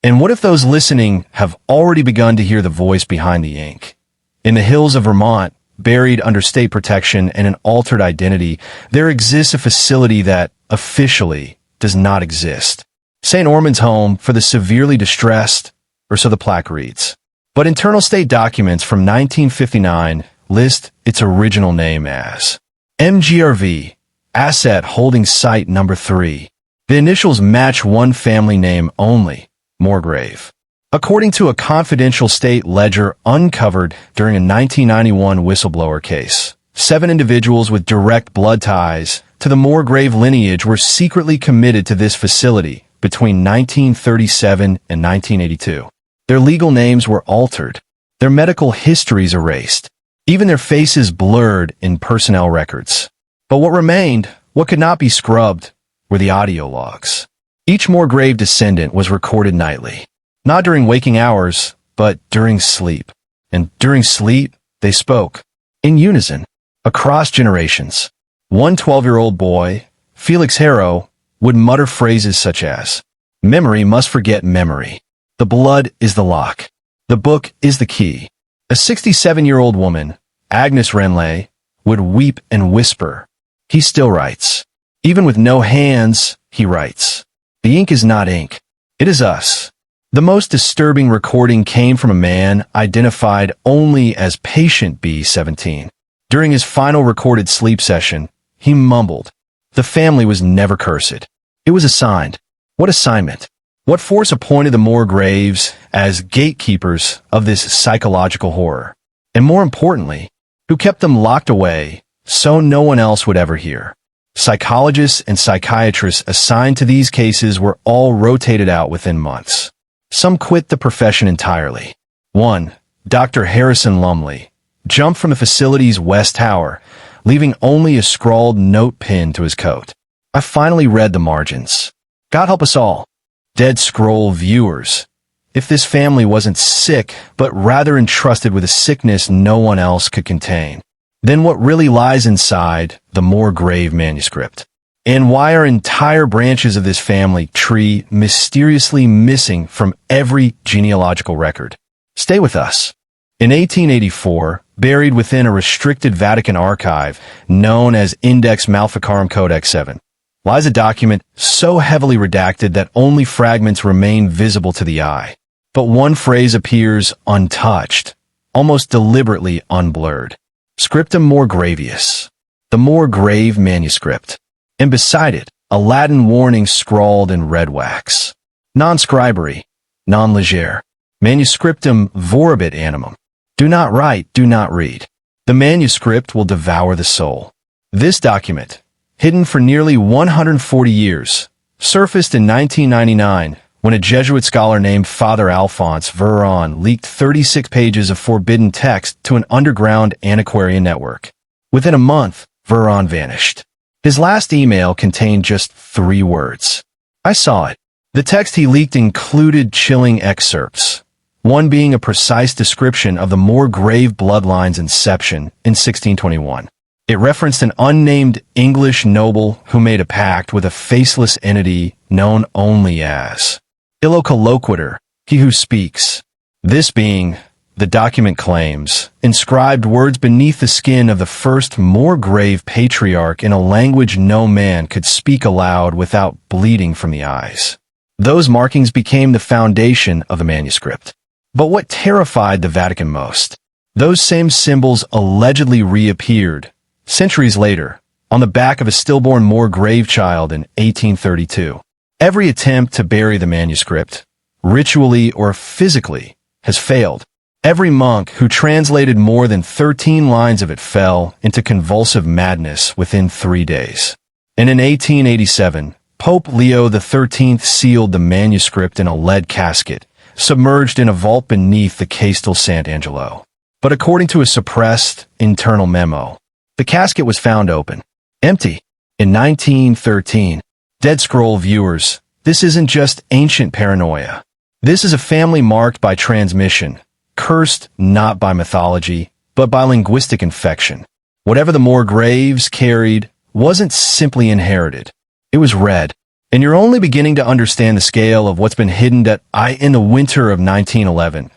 And what if those listening have already begun to hear the voice behind the ink? In the hills of Vermont, buried under state protection and an altered identity, there exists a facility that, officially, does not exist. St. Ormond's Home for the Severely Distressed, or so the plaque reads. But internal state documents from 1959 list its original name as MGRV, Asset Holding Site Number 3. The initials match one family name only, Morgrave. According to a confidential state ledger uncovered during a 1991 whistleblower case, 7 individuals with direct blood ties to the Morgrave lineage were secretly committed to this facility between 1937 and 1982. Their legal names were altered, their medical histories erased, even their faces blurred in personnel records. But what remained, what could not be scrubbed, were the audio logs. Each Morgrave descendant was recorded nightly, not during waking hours, but during sleep. And during sleep, they spoke, in unison, across generations. One 12-year-old boy, Felix Harrow, would mutter phrases such as, "Memory must forget memory. The blood is the lock. The book is the key." A 67-year-old woman, Agnes Renley, would weep and whisper, "He still writes. Even with no hands, he writes. The ink is not ink. It is us." The most disturbing recording came from a man identified only as Patient B17. During his final recorded sleep session, he mumbled, "The family was never cursed. It was assigned." What assignment? What force appointed the Morgraves as gatekeepers of this psychological horror? And more importantly, who kept them locked away so no one else would ever hear? Psychologists and psychiatrists assigned to these cases were all rotated out within months. Some quit the profession entirely. One, Dr. Harrison Lumley, jumped from the facility's west tower, leaving only a scrawled note pinned to his coat. "I finally read the margins. God help us all." DeadScroll viewers, if this family wasn't sick, but rather entrusted with a sickness no one else could contain, then what really lies inside the Morgrave manuscript? And why are entire branches of this family tree mysteriously missing from every genealogical record? Stay with us. In 1884, buried within a restricted Vatican archive known as Index Maleficarum Codex 7, lies a document so heavily redacted that only fragments remain visible to the eye. But one phrase appears untouched, almost deliberately unblurred. Scriptum Morgravius, the Morgrave manuscript. And beside it, a Latin warning scrawled in red wax. Non-scribery, non-legere. Manuscriptum vorabit animum. Do not write, do not read. The manuscript will devour the soul. This document, hidden for nearly 140 years, surfaced in 1999 when a Jesuit scholar named Father Alphonse Veron leaked 36 pages of forbidden text to an underground antiquarian network. Within a month, Veron vanished. His last email contained just 3 words. "I saw it." The text he leaked included chilling excerpts, one being a precise description of the Morgrave bloodline's inception in 1621. It referenced an unnamed English noble who made a pact with a faceless entity known only as Illocolloquitur, he who speaks. This being, the document claims, inscribed words beneath the skin of the first Morgrave patriarch in a language no man could speak aloud without bleeding from the eyes. Those markings became the foundation of the manuscript. But what terrified the Vatican most? Those same symbols allegedly reappeared, centuries later, on the back of a stillborn Morgrave child in 1832. Every attempt to bury the manuscript, ritually or physically, has failed. Every monk who translated more than 13 lines of it fell into convulsive madness within 3 days. And in 1887, Pope Leo XIII sealed the manuscript in a lead casket, submerged in a vault beneath the Castel Sant'Angelo. But according to a suppressed internal memo, the casket was found open, empty. In 1913, DeadScroll viewers, this isn't just ancient paranoia. This is a family marked by transmission, cursed not by mythology, but by linguistic infection. Whatever the Morgraves carried wasn't simply inherited. It was read. And you're only beginning to understand the scale of what's been hidden in the winter of 1911.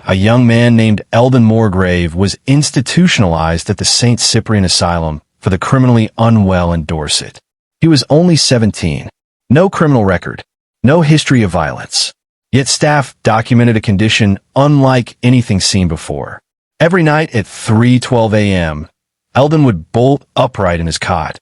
A young man named Eldon Morgrave was institutionalized at the St. Cyprian Asylum for the criminally unwell in Dorset. He was only 17. No criminal record. No history of violence. Yet staff documented a condition unlike anything seen before. Every night at 3:12 a.m., Eldon would bolt upright in his cot,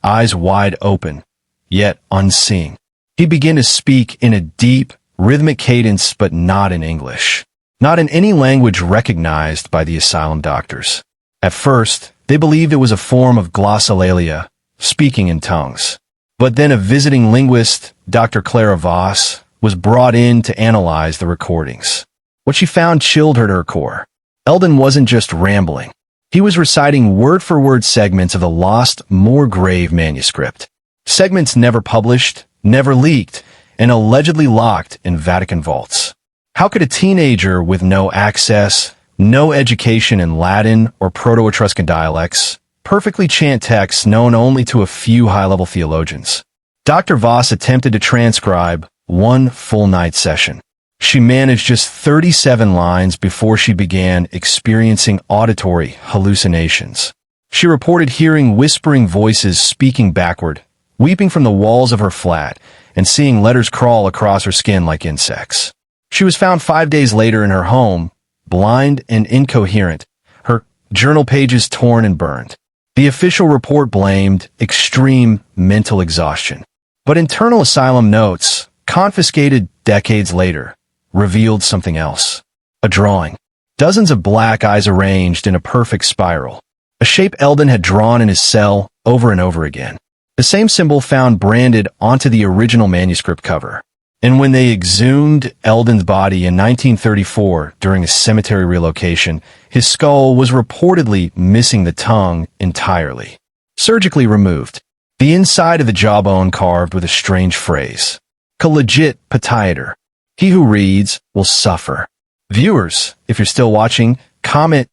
eyes wide open, yet unseeing. He began to speak in a deep, rhythmic cadence, but not in English. Not in any language recognized by the asylum doctors. At first, they believed it was a form of glossolalia, speaking in tongues. But then a visiting linguist, Dr. Clara Voss, was brought in to analyze the recordings. What she found chilled her to her core. Eldon wasn't just rambling. He was reciting word-for-word segments of the lost Morgrave manuscript. Segments never published, never leaked, and allegedly locked in Vatican vaults. How could a teenager with no access, no education in Latin or Proto-Etruscan dialects, perfectly chant texts known only to a few high-level theologians? Dr. Voss attempted to transcribe one full night session. She managed just 37 lines before she began experiencing auditory hallucinations. She reported hearing whispering voices speaking backward, weeping from the walls of her flat, and seeing letters crawl across her skin like insects. She was found 5 days later in her home, blind and incoherent, her journal pages torn and burned. The official report blamed extreme mental exhaustion. But internal asylum notes, confiscated decades later, revealed something else. A drawing. Dozens of black eyes arranged in a perfect spiral. A shape Eldon had drawn in his cell over and over again. The same symbol found branded onto the original manuscript cover. And when they exhumed Eldon's body in 1934 during a cemetery relocation, his skull was reportedly missing the tongue entirely. Surgically removed. The inside of the jawbone carved with a strange phrase. Collegit patiator. He who reads will suffer. Viewers, if you're still watching, comment,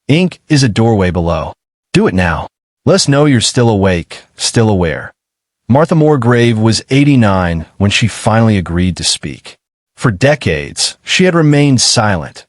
ink is a doorway below. Do it now. Let us know you're still awake, still aware. Martha Morgrave was 89 when she finally agreed to speak. For decades, she had remained silent,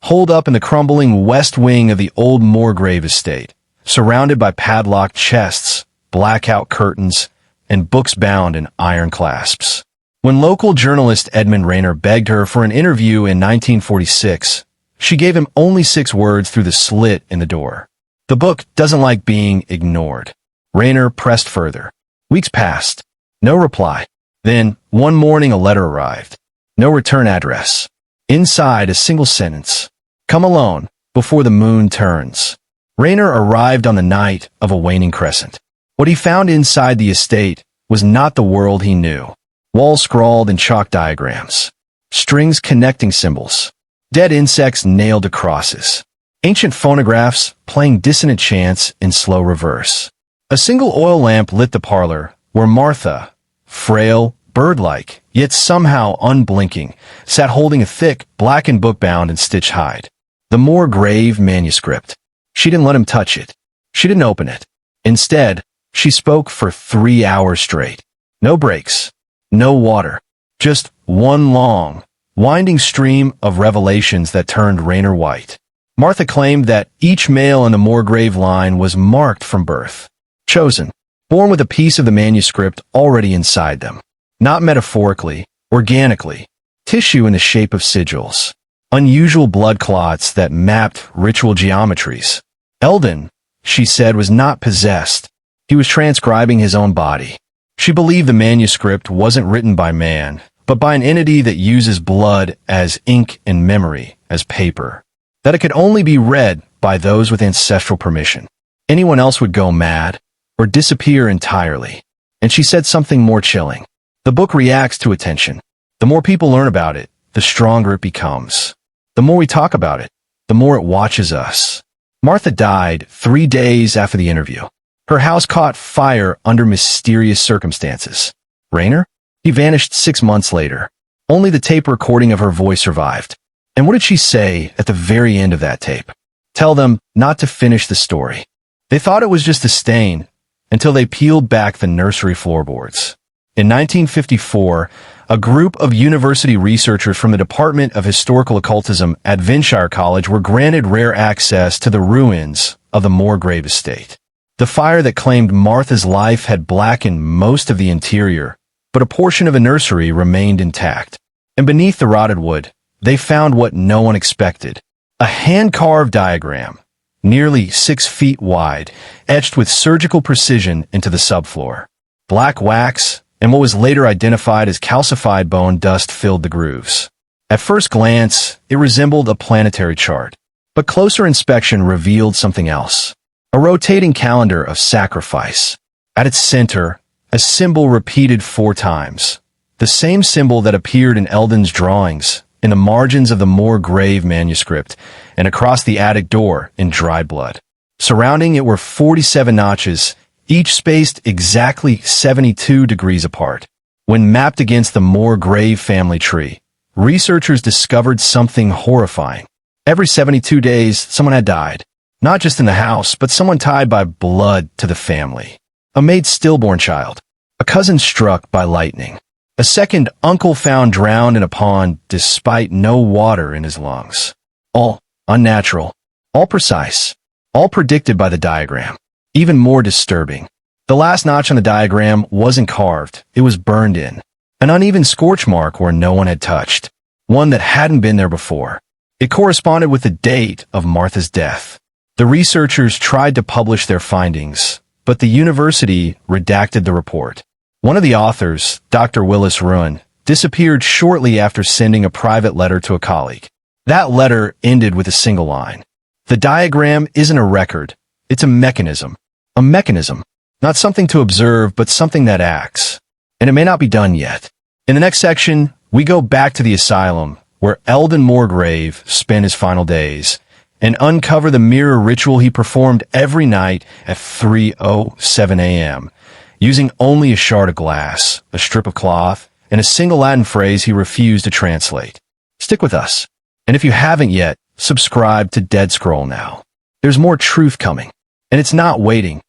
holed up in the crumbling west wing of the old Morgrave estate, surrounded by padlocked chests, blackout curtains, and books bound in iron clasps. When local journalist Edmund Rayner begged her for an interview in 1946, she gave him only 6 words through the slit in the door. The book doesn't like being ignored. Rayner pressed further. Weeks passed. No reply. Then, one morning a letter arrived. No return address. Inside, a single sentence. Come alone, before the moon turns. Rayner arrived on the night of a waning crescent. What he found inside the estate was not the world he knew. Walls scrawled in chalk diagrams. Strings connecting symbols. Dead insects nailed to crosses. Ancient phonographs playing dissonant chants in slow reverse. A single oil lamp lit the parlor, where Martha, frail, bird-like, yet somehow unblinking, sat holding a thick, blackened book bound in stitched hide. The Morgrave manuscript. She didn't let him touch it. She didn't open it. Instead, she spoke for 3 hours straight. No breaks. No water. Just one long, winding stream of revelations that turned Rayner white. Martha claimed that each male in the Morgrave line was marked from birth. Chosen. Born with a piece of the manuscript already inside them. Not metaphorically, organically. Tissue in the shape of sigils. Unusual blood clots that mapped ritual geometries. Eldon, she said, was not possessed. He was transcribing his own body. She believed the manuscript wasn't written by man, but by an entity that uses blood as ink and memory as paper. That it could only be read by those with ancestral permission. Anyone else would go mad or disappear entirely. And she said something more chilling. The book reacts to attention. The more people learn about it, the stronger it becomes. The more we talk about it, the more it watches us. Martha died 3 days after the interview. Her house caught fire under mysterious circumstances. Rayner? He vanished 6 months later. Only the tape recording of her voice survived. And what did she say at the very end of that tape? Tell them not to finish the story. They thought it was just a stain until they peeled back the nursery floorboards. In 1954, a group of university researchers from the Department of Historical Occultism at Vinshire College were granted rare access to the ruins of the Morgrave estate. The fire that claimed Martha's life had blackened most of the interior, but a portion of a nursery remained intact. And beneath the rotted wood, they found what no one expected. A hand-carved diagram, nearly 6 feet wide, etched with surgical precision into the subfloor. Black wax, and what was later identified as calcified bone dust filled the grooves. At first glance, it resembled a planetary chart, but closer inspection revealed something else. A rotating calendar of sacrifice. At its center, a symbol repeated 4 times. The same symbol that appeared in Eldon's drawings, in the margins of the Morgrave manuscript, and across the attic door in dried blood. Surrounding it were 47 notches, each spaced exactly 72 degrees apart. When mapped against the Morgrave family tree, researchers discovered something horrifying. Every 72 days, someone had died. Not just in the house, but someone tied by blood to the family. A maid's stillborn child. A cousin struck by lightning. A second uncle found drowned in a pond despite no water in his lungs. All unnatural. All precise. All predicted by the diagram. Even more disturbing. The last notch on the diagram wasn't carved. It was burned in. An uneven scorch mark where no one had touched. One that hadn't been there before. It corresponded with the date of Martha's death. The researchers tried to publish their findings, but the university redacted the report. One of the authors, Dr. Willis Ruin, disappeared shortly after sending a private letter to a colleague. That letter ended with a single line. The diagram isn't a record. It's a mechanism. A mechanism. Not something to observe, but something that acts. And it may not be done yet. In the next section, we go back to the asylum, where Eldon Morgrave spent his final days, and uncover the mirror ritual he performed every night at 3:07 a.m., using only a shard of glass, a strip of cloth, and a single Latin phrase he refused to translate. Stick with us. And if you haven't yet, subscribe to DeadScroll now. There's more truth coming. And it's not waiting.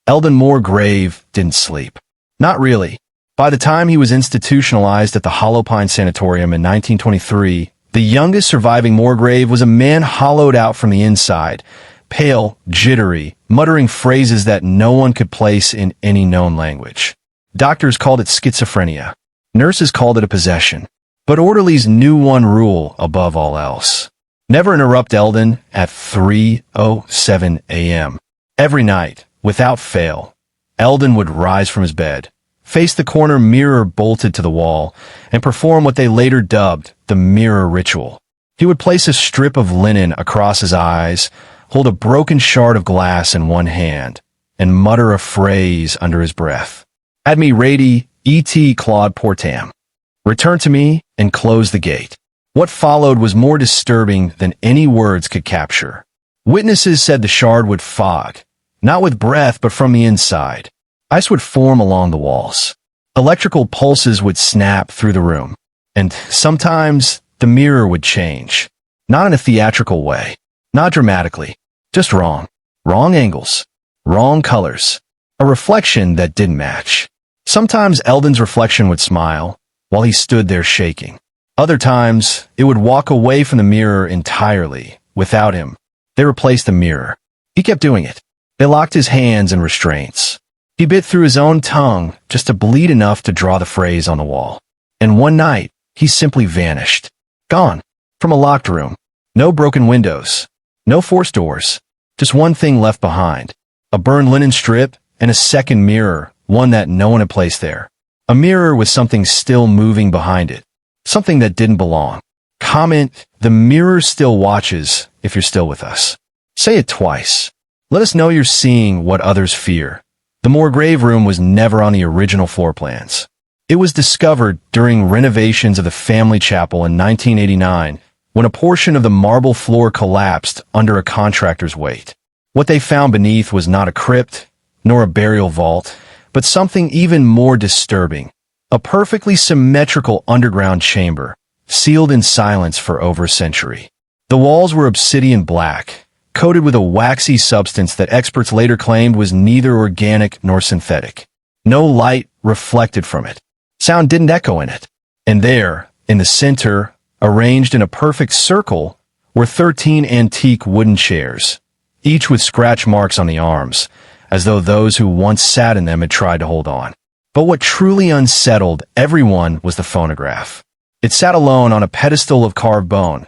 Eldon Morgrave didn't sleep. Not really. By the time he was institutionalized at the Hollow Pine Sanatorium in 1923, the youngest surviving Morgrave was a man hollowed out from the inside, pale, jittery, muttering phrases that no one could place in any known language. Doctors called it schizophrenia. Nurses called it a possession. But orderlies knew one rule above all else. Never interrupt Eldon at 3:07 a.m. Every night, without fail, Eldon would rise from his bed, face the corner mirror bolted to the wall, and perform what they later dubbed the mirror ritual. He would place a strip of linen across his eyes, hold a broken shard of glass in one hand, and mutter a phrase under his breath. Ad me radi et Claude portam. Return to me and close the gate. What followed was more disturbing than any words could capture. Witnesses said the shard would fog, not with breath but from the inside. Ice would form along the walls. Electrical pulses would snap through the room. And sometimes the mirror would change. Not in a theatrical way. Not dramatically. Just wrong. Wrong angles. Wrong colors. A reflection that didn't match. Sometimes Eldon's reflection would smile, while he stood there shaking. Other times, it would walk away from the mirror entirely, without him. They replaced the mirror. He kept doing it. They locked his hands in restraints. He bit through his own tongue just to bleed enough to draw the phrase on the wall. And one night, he simply vanished. Gone. From a locked room. No broken windows. No forced doors. Just one thing left behind. A burned linen strip and a second mirror, one that no one had placed there. A mirror with something still moving behind it. Something that didn't belong. Comment, the mirror still watches if you're still with us. Say it twice. Let us know you're seeing what others fear. The Morgrave room was never on the original floor plans. It was discovered during renovations of the family chapel in 1989, when a portion of the marble floor collapsed under a contractor's weight. What they found beneath was not a crypt, nor a burial vault, but something even more disturbing. A perfectly symmetrical underground chamber, sealed in silence for over a century. The walls were obsidian black, coated with a waxy substance that experts later claimed was neither organic nor synthetic. No light reflected from it. Sound didn't echo in it. And there, in the center, arranged in a perfect circle, were 13 antique wooden chairs, each with scratch marks on the arms, as though those who once sat in them had tried to hold on. But what truly unsettled everyone was the phonograph. It sat alone on a pedestal of carved bone.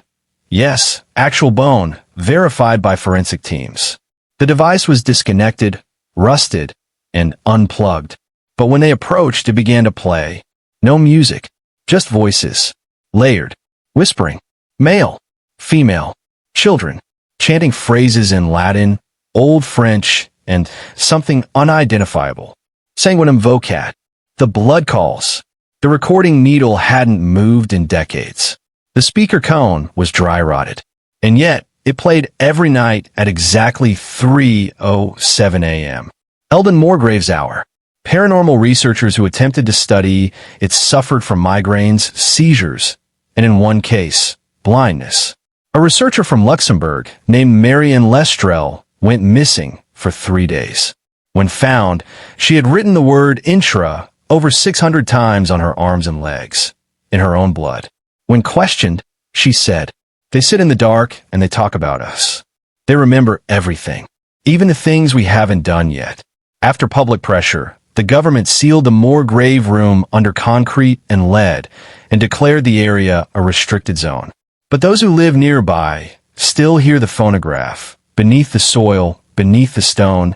Yes, actual bone, verified by forensic teams. The device was disconnected, rusted, and unplugged. But when they approached, it began to play. No music, just voices. Layered, whispering. Male, female, children, chanting phrases in Latin, Old French, and something unidentifiable. Sanguinum vocat. The blood calls. The recording needle hadn't moved in decades. The speaker cone was dry-rotted. And yet, it played every night at exactly 3:07 a.m. Eldon Morgrave's hour. Paranormal researchers who attempted to study it suffered from migraines, seizures, and in one case, blindness. A researcher from Luxembourg named Marianne Lestrell went missing for 3 days. When found, she had written the word intra over 600 times on her arms and legs, in her own blood. When questioned, she said, "They sit in the dark and they talk about us. They remember everything, even the things we haven't done yet." After public pressure, the government sealed the Morgrave room under concrete and lead and declared the area a restricted zone. But those who live nearby still hear the phonograph, beneath the soil, beneath the stone,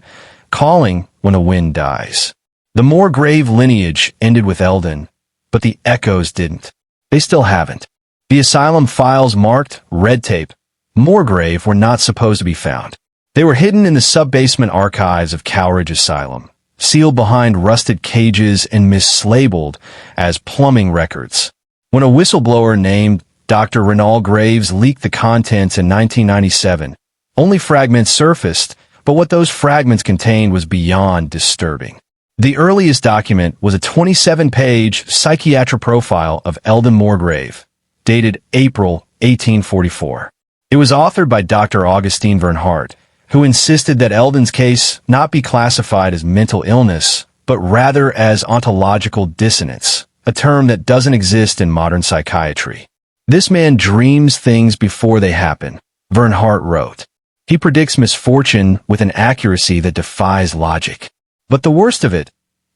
calling when a wind dies. The Morgrave lineage ended with Eldon, but the echoes didn't. They still haven't. The asylum files marked red tape. Morgrave were not supposed to be found. They were hidden in the sub-basement archives of Cowridge Asylum, sealed behind rusted cages and mislabeled as plumbing records. When a whistleblower named Dr. Renald Graves leaked the contents in 1997, only fragments surfaced, but what those fragments contained was beyond disturbing. The earliest document was a 27-page psychiatric profile of Eldon Morgrave, dated April 1844. It was authored by Dr. Augustine Vernhardt, who insisted that Eldon's case not be classified as mental illness, but rather as ontological dissonance, a term that doesn't exist in modern psychiatry. "This man dreams things before they happen," Vernhardt wrote. "He predicts misfortune with an accuracy that defies logic. But the worst of it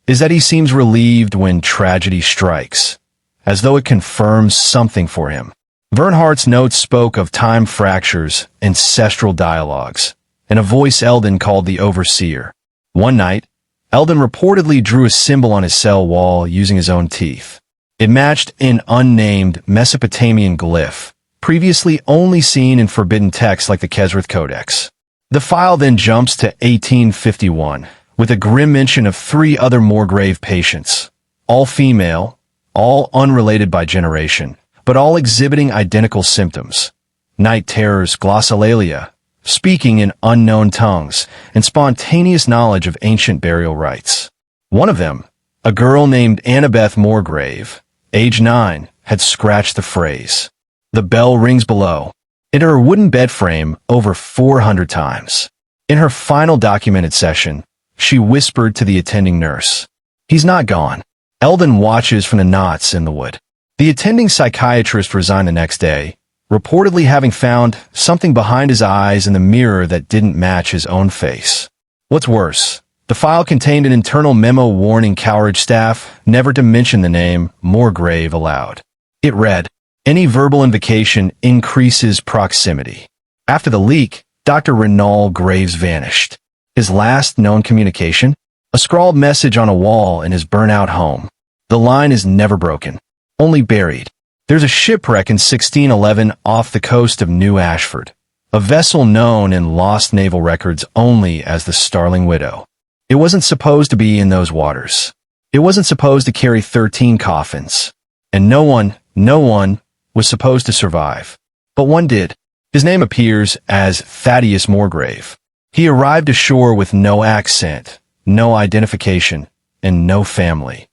is that he seems relieved when tragedy strikes, as though it confirms something for him." Vernhardt's notes spoke of time fractures, ancestral dialogues, and a voice Eldon called the overseer. One night, Eldon reportedly drew a symbol on his cell wall using his own teeth. It matched an unnamed Mesopotamian glyph, previously only seen in forbidden texts like the Kesrith Codex. The file then jumps to 1851, with a grim mention of 3 other Morgrave patients, all female, all unrelated by generation, but all exhibiting identical symptoms: night terrors, glossolalia, speaking in unknown tongues, and spontaneous knowledge of ancient burial rites. One of them, a girl named Annabeth Morgrave, age 9, had scratched the phrase, "The bell rings below," into her wooden bed frame over 400 times. In her final documented session, she whispered to the attending nurse, "He's not gone." Eldon watches from the knots in the wood. The attending psychiatrist resigned the next day, reportedly having found something behind his eyes in the mirror that didn't match his own face. What's worse, the file contained an internal memo warning Cowridge staff never to mention the name Morgrave aloud. It read, "Any verbal invocation increases proximity." After the leak, Dr. Renald Graves vanished. His last known communication? A scrawled message on a wall in his burnt-out home. The line is never broken, only buried. There's a shipwreck in 1611 off the coast of New Ashford, a vessel known in lost naval records only as the Starling Widow. It wasn't supposed to be in those waters. It wasn't supposed to carry 13 coffins. And no one was supposed to survive. But one did. His name appears as Thaddeus Morgrave. He arrived ashore with no accent, no identification, and no family.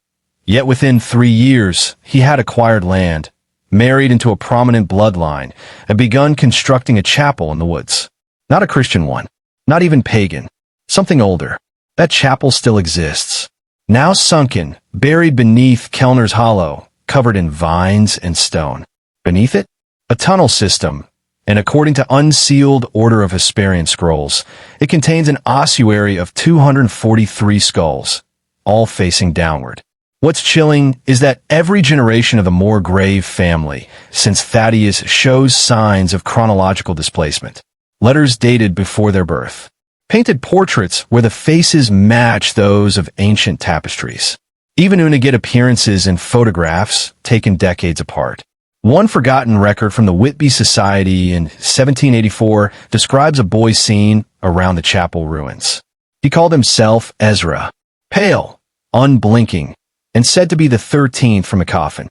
Yet within 3 years, he had acquired land, married into a prominent bloodline, and begun constructing a chapel in the woods. Not a Christian one, not even pagan, something older. That chapel still exists. Now sunken, buried beneath Kellner's Hollow, covered in vines and stone. Beneath it, a tunnel system, and according to unsealed Order of Hesperian scrolls, it contains an ossuary of 243 skulls, all facing downward. What's chilling is that every generation of the Morgrave family, since Thaddeus, shows signs of chronological displacement. Letters dated before their birth. painted portraits where the faces match those of ancient tapestries. Even unigate appearances in photographs taken decades apart. One forgotten record from the Whitby Society in 1784 describes a boy seen around the chapel ruins. He called himself Ezra, pale, unblinking, and said to be the 13th from a coffin.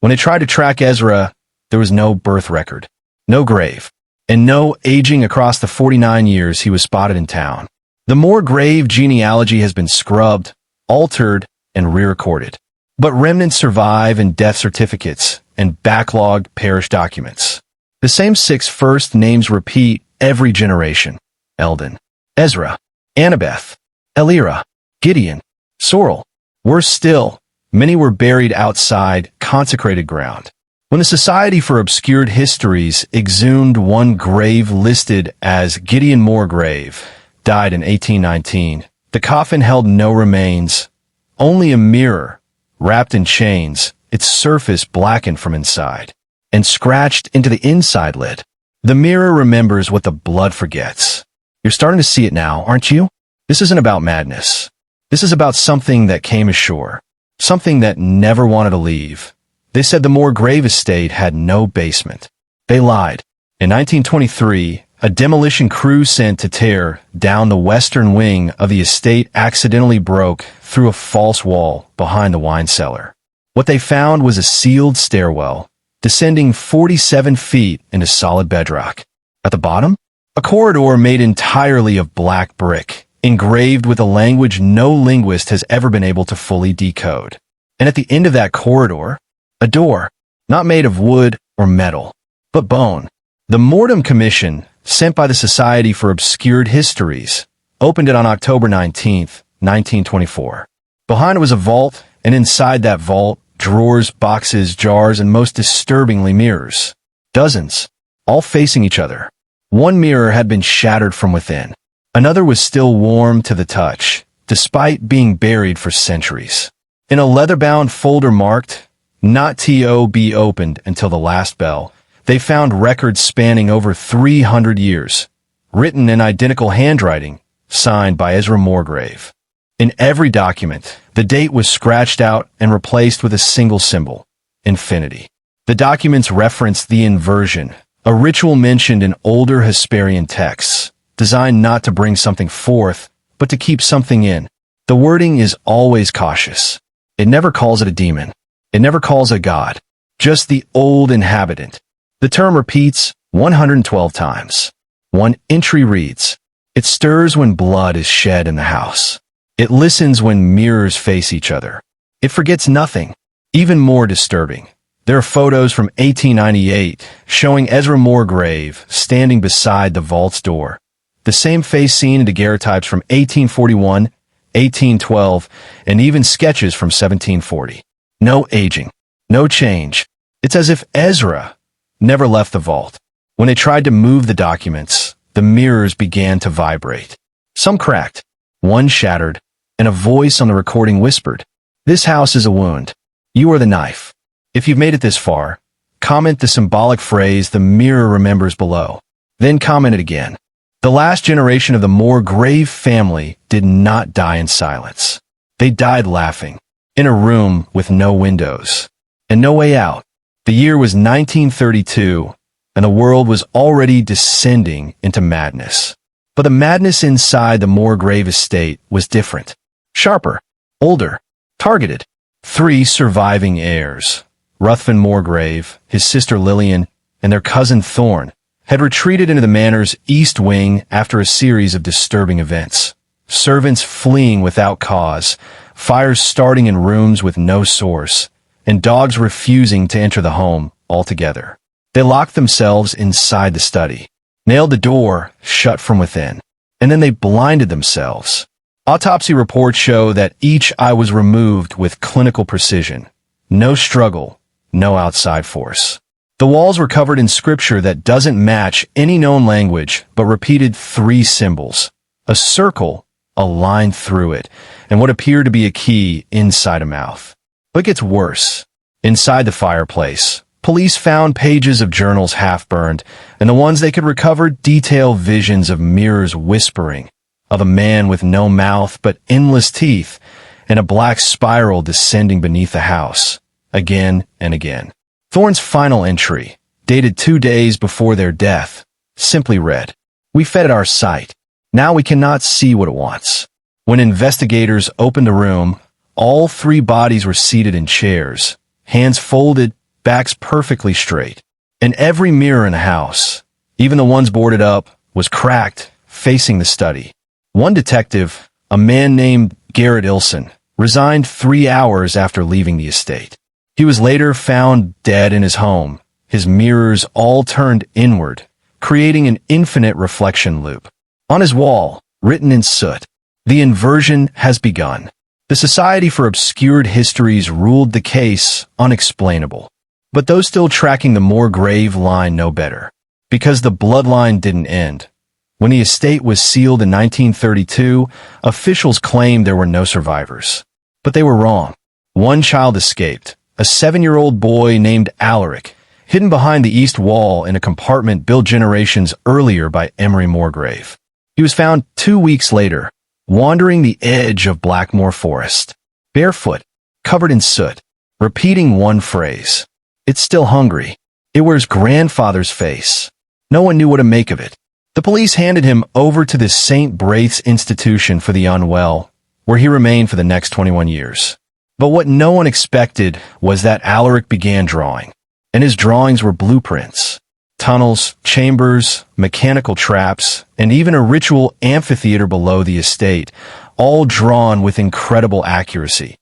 When they tried to track Ezra, there was no birth record, no grave, and no aging across the 49 years he was spotted in town. The Morgrave genealogy has been scrubbed, altered, and re-recorded. But remnants survive in death certificates and backlogged parish documents. The same 6 first names repeat every generation. Eldon, Ezra, Annabeth, Elira, Gideon, Sorrel. Worse still, many were buried outside consecrated ground. When the Society for Obscured Histories exhumed one grave listed as Gideon Morgrave, died in 1819, the coffin held no remains, only a mirror, wrapped in chains, its surface blackened from inside, and scratched into the inside lid. The mirror remembers what the blood forgets. You're starting to see it now, aren't you? This isn't about madness. This is about something that came ashore, something that never wanted to leave. They said the Morgrave estate had no basement. They lied. In 1923, a demolition crew sent to tear down the western wing of the estate accidentally broke through a false wall behind the wine cellar. What they found was a sealed stairwell, descending 47 feet into solid bedrock. At the bottom, a corridor made entirely of black brick, engraved with a language no linguist has ever been able to fully decode. And at the end of that corridor, a door, not made of wood or metal, but bone. The Mortem Commission, sent by the Society for Obscured Histories, opened it on October 19, 1924. Behind it was a vault, and inside that vault, drawers, boxes, jars, and most disturbingly mirrors. Dozens, all facing each other. One mirror had been shattered from within. Another was still warm to the touch, despite being buried for centuries. In a leather-bound folder marked, "Not to be opened until the last bell," they found records spanning over 300 years, written in identical handwriting, signed by Ezra Morgrave. In every document, the date was scratched out and replaced with a single symbol, infinity. The documents referenced the inversion, a ritual mentioned in older Hesperian texts, designed not to bring something forth, but to keep something in. The wording is always cautious. It never calls it a demon. It never calls a god. Just the old inhabitant. The term repeats 112 times. One entry reads, "It stirs when blood is shed in the house. It listens when mirrors face each other. It forgets nothing." Even more disturbing, there are photos from 1898 showing Ezra Morgrave standing beside the vault's door. The same face seen in daguerreotypes from 1841, 1812, and even sketches from 1740. No aging, no change. It's as if Ezra never left the vault. When they tried to move the documents, the mirrors began to vibrate. Some cracked, one shattered, and a voice on the recording whispered, "This house is a wound. You are the knife." If you've made it this far, comment the symbolic phrase "the mirror remembers" below. Then comment it again. The last generation of the Morgrave family did not die in silence. They died laughing, in a room with no windows, and no way out. The year was 1932, and the world was already descending into madness. But the madness inside the Morgrave estate was different. Sharper, older, targeted. 3 surviving heirs, Ruthven Morgrave, his sister Lillian, and their cousin Thorne, had retreated into the manor's east wing after a series of disturbing events. Servants fleeing without cause, fires starting in rooms with no source, and dogs refusing to enter the home altogether. They locked themselves inside the study, nailed the door shut from within, and then they blinded themselves. Autopsy reports show that each eye was removed with clinical precision. No struggle, no outside force. The walls were covered in scripture that doesn't match any known language, but repeated 3 symbols, a circle, a line through it, and what appeared to be a key inside a mouth. But it gets worse. Inside the fireplace, police found pages of journals half burned, and the ones they could recover detail visions of mirrors whispering, of a man with no mouth but endless teeth, and a black spiral descending beneath the house, again and again. Thorne's final entry, dated 2 days before their death, simply read, "We fed it our sight. Now we cannot see what it wants." When investigators opened the room, all 3 bodies were seated in chairs, hands folded, backs perfectly straight. And every mirror in the house, even the ones boarded up, was cracked, facing the study. One detective, a man named Garrett Ilson, resigned 3 hours after leaving the estate. He was later found dead in his home, his mirrors all turned inward, creating an infinite reflection loop. On his wall, written in soot, "The inversion has begun." The Society for Obscured Histories ruled the case unexplainable. But those still tracking the Morgrave line know better. Because the bloodline didn't end. When the estate was sealed in 1932, officials claimed there were no survivors. But they were wrong. One child escaped, a 7-year-old boy named Alaric, hidden behind the east wall in a compartment built generations earlier by Emery Morgrave. He was found 2 weeks later, wandering the edge of Blackmore Forest, barefoot, covered in soot, repeating one phrase. "It's still hungry." It wears grandfather's face. No one knew what to make of it. The police handed him over to the St. Braith's Institution for the Unwell, where he remained for the next 21 years. But what no one expected was that Alaric began drawing, and his drawings were blueprints. Tunnels, chambers, mechanical traps, and even a ritual amphitheater below the estate, all drawn with incredible accuracy,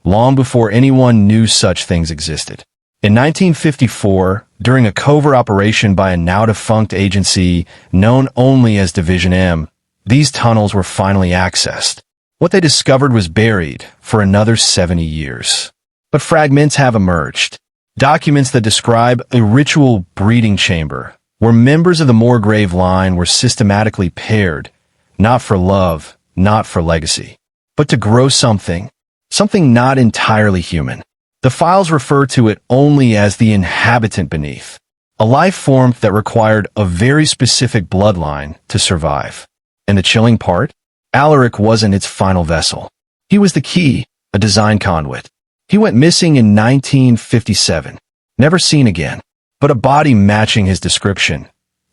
long before anyone knew such things existed. In 1954, during a covert operation by a now-defunct agency known only as Division M, these tunnels were finally accessed. What they discovered was buried for another 70 years. But fragments have emerged. Documents that describe a ritual breeding chamber, where members of the Morgrave line were systematically paired, not for love, not for legacy, but to grow something not entirely human. The files refer to it only as the inhabitant beneath, a life form that required a very specific bloodline to survive. And the chilling part? Alaric wasn't its final vessel. He was the key, a design conduit. He went missing in 1957, never seen again, but a body matching his description,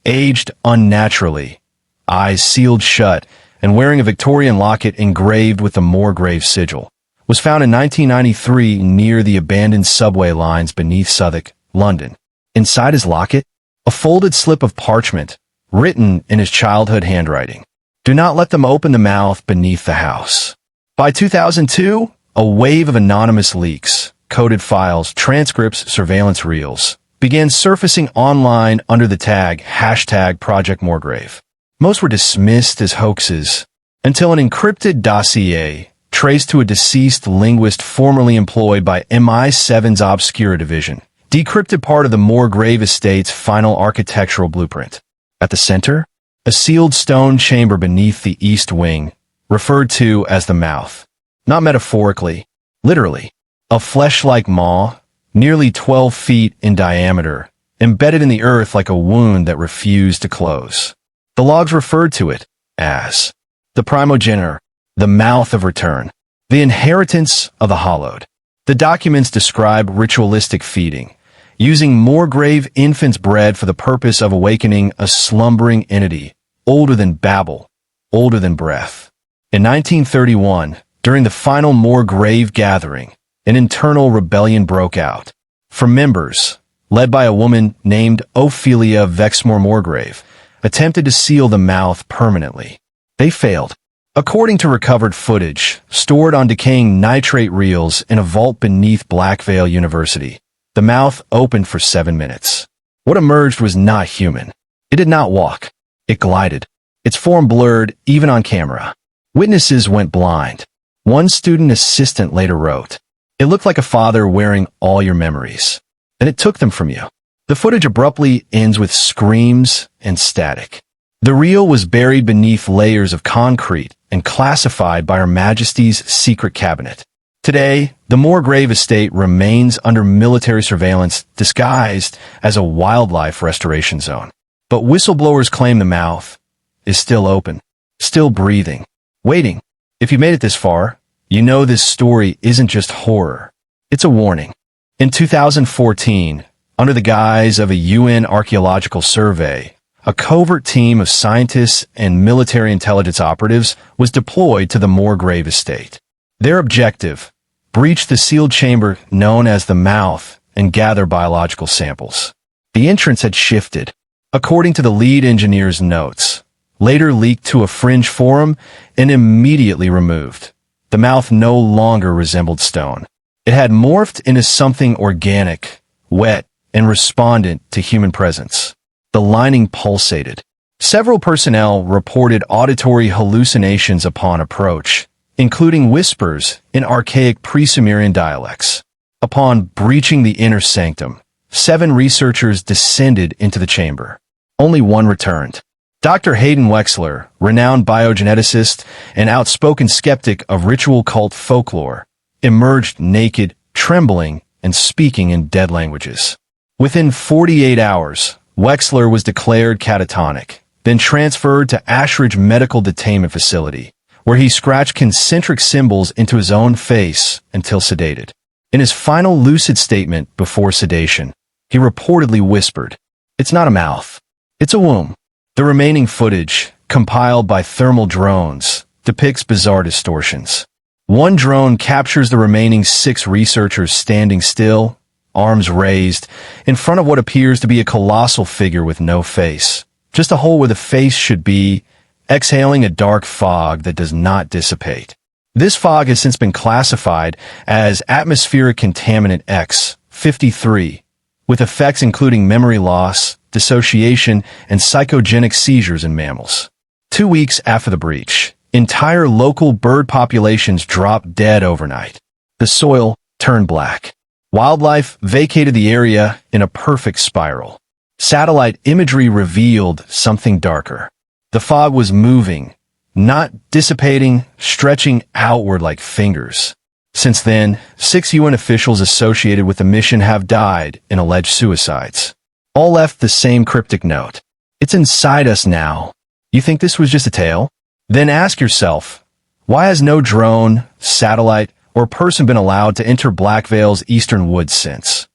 aged unnaturally, eyes sealed shut, and wearing a Victorian locket engraved with the Morgrave sigil, was found in 1993 near the abandoned subway lines beneath Southwark, London. Inside his locket, a folded slip of parchment, written in his childhood handwriting. "Do not let them open the mouth beneath the house." By 2002, a wave of anonymous leaks, coded files, transcripts, surveillance reels, began surfacing online under the tag #ProjectMorgrave. Most were dismissed as hoaxes, until an encrypted dossier traced to a deceased linguist formerly employed by MI7's Obscura division, decrypted part of the Morgrave estate's final architectural blueprint. At the center, a sealed stone chamber beneath the east wing, referred to as the mouth. Not metaphorically, literally. A flesh-like maw, nearly 12 feet in diameter, embedded in the earth like a wound that refused to close. The logs referred to it as the primogenitor, the mouth of return, the inheritance of the hallowed. The documents describe ritualistic feeding, using Morgrave infants bred for the purpose of awakening a slumbering entity, older than Babel, older than breath. In 1931, during the final Morgrave gathering, an internal rebellion broke out. For members, led by a woman named Ophelia Vexmore Morgrave, attempted to seal the mouth permanently. They failed. According to recovered footage, stored on decaying nitrate reels in a vault beneath Blackvale University, the mouth opened for 7 minutes. What emerged was not human. It did not walk. It glided. Its form blurred, even on camera. Witnesses went blind. One student assistant later wrote, "It looked like a father wearing all your memories. And it took them from you." The footage abruptly ends with screams and static. The reel was buried beneath layers of concrete and classified by Her Majesty's secret cabinet. Today, the Morgrave estate remains under military surveillance disguised as a wildlife restoration zone. But whistleblowers claim the mouth is still open, still breathing, Waiting. If you made it this far, you know this story isn't just horror. It's a warning. In 2014, under the guise of a UN archaeological survey, a covert team of scientists and military intelligence operatives was deployed to the Morgrave estate. Their objective: breach the sealed chamber known as the Mouth and gather biological samples. The entrance had shifted, according to the lead engineer's notes, later leaked to a fringe forum and immediately removed. The mouth no longer resembled stone. It had morphed into something organic, wet, and respondent to human presence. The lining pulsated. Several personnel reported auditory hallucinations upon approach, including whispers in archaic pre-Sumerian dialects. Upon breaching the inner sanctum, 7 researchers descended into the chamber. Only one returned. Dr. Hayden Wexler, renowned biogeneticist and outspoken skeptic of ritual cult folklore, emerged naked, trembling, and speaking in dead languages. Within 48 hours, Wexler was declared catatonic, then transferred to Ashridge Medical Detainment Facility, where he scratched concentric symbols into his own face until sedated. In his final lucid statement before sedation, he reportedly whispered, "It's not a mouth. It's a womb." The remaining footage, compiled by thermal drones, depicts bizarre distortions. One drone captures the remaining 6 researchers standing still, arms raised, in front of what appears to be a colossal figure with no face, just a hole where the face should be, exhaling a dark fog that does not dissipate. This fog has since been classified as atmospheric contaminant X-53, with effects including memory loss, dissociation, and psychogenic seizures in mammals. 2 weeks after the breach, entire local bird populations dropped dead overnight. The soil turned black. Wildlife vacated the area in a perfect spiral. Satellite imagery revealed something darker. The fog was moving, not dissipating, stretching outward like fingers. Since then, 6 UN officials associated with the mission have died in alleged suicides. All left the same cryptic note: "It's inside us now." You think this was just a tale? Then ask yourself, why has no drone, satellite, or person been allowed to enter Blackvale's eastern woods since?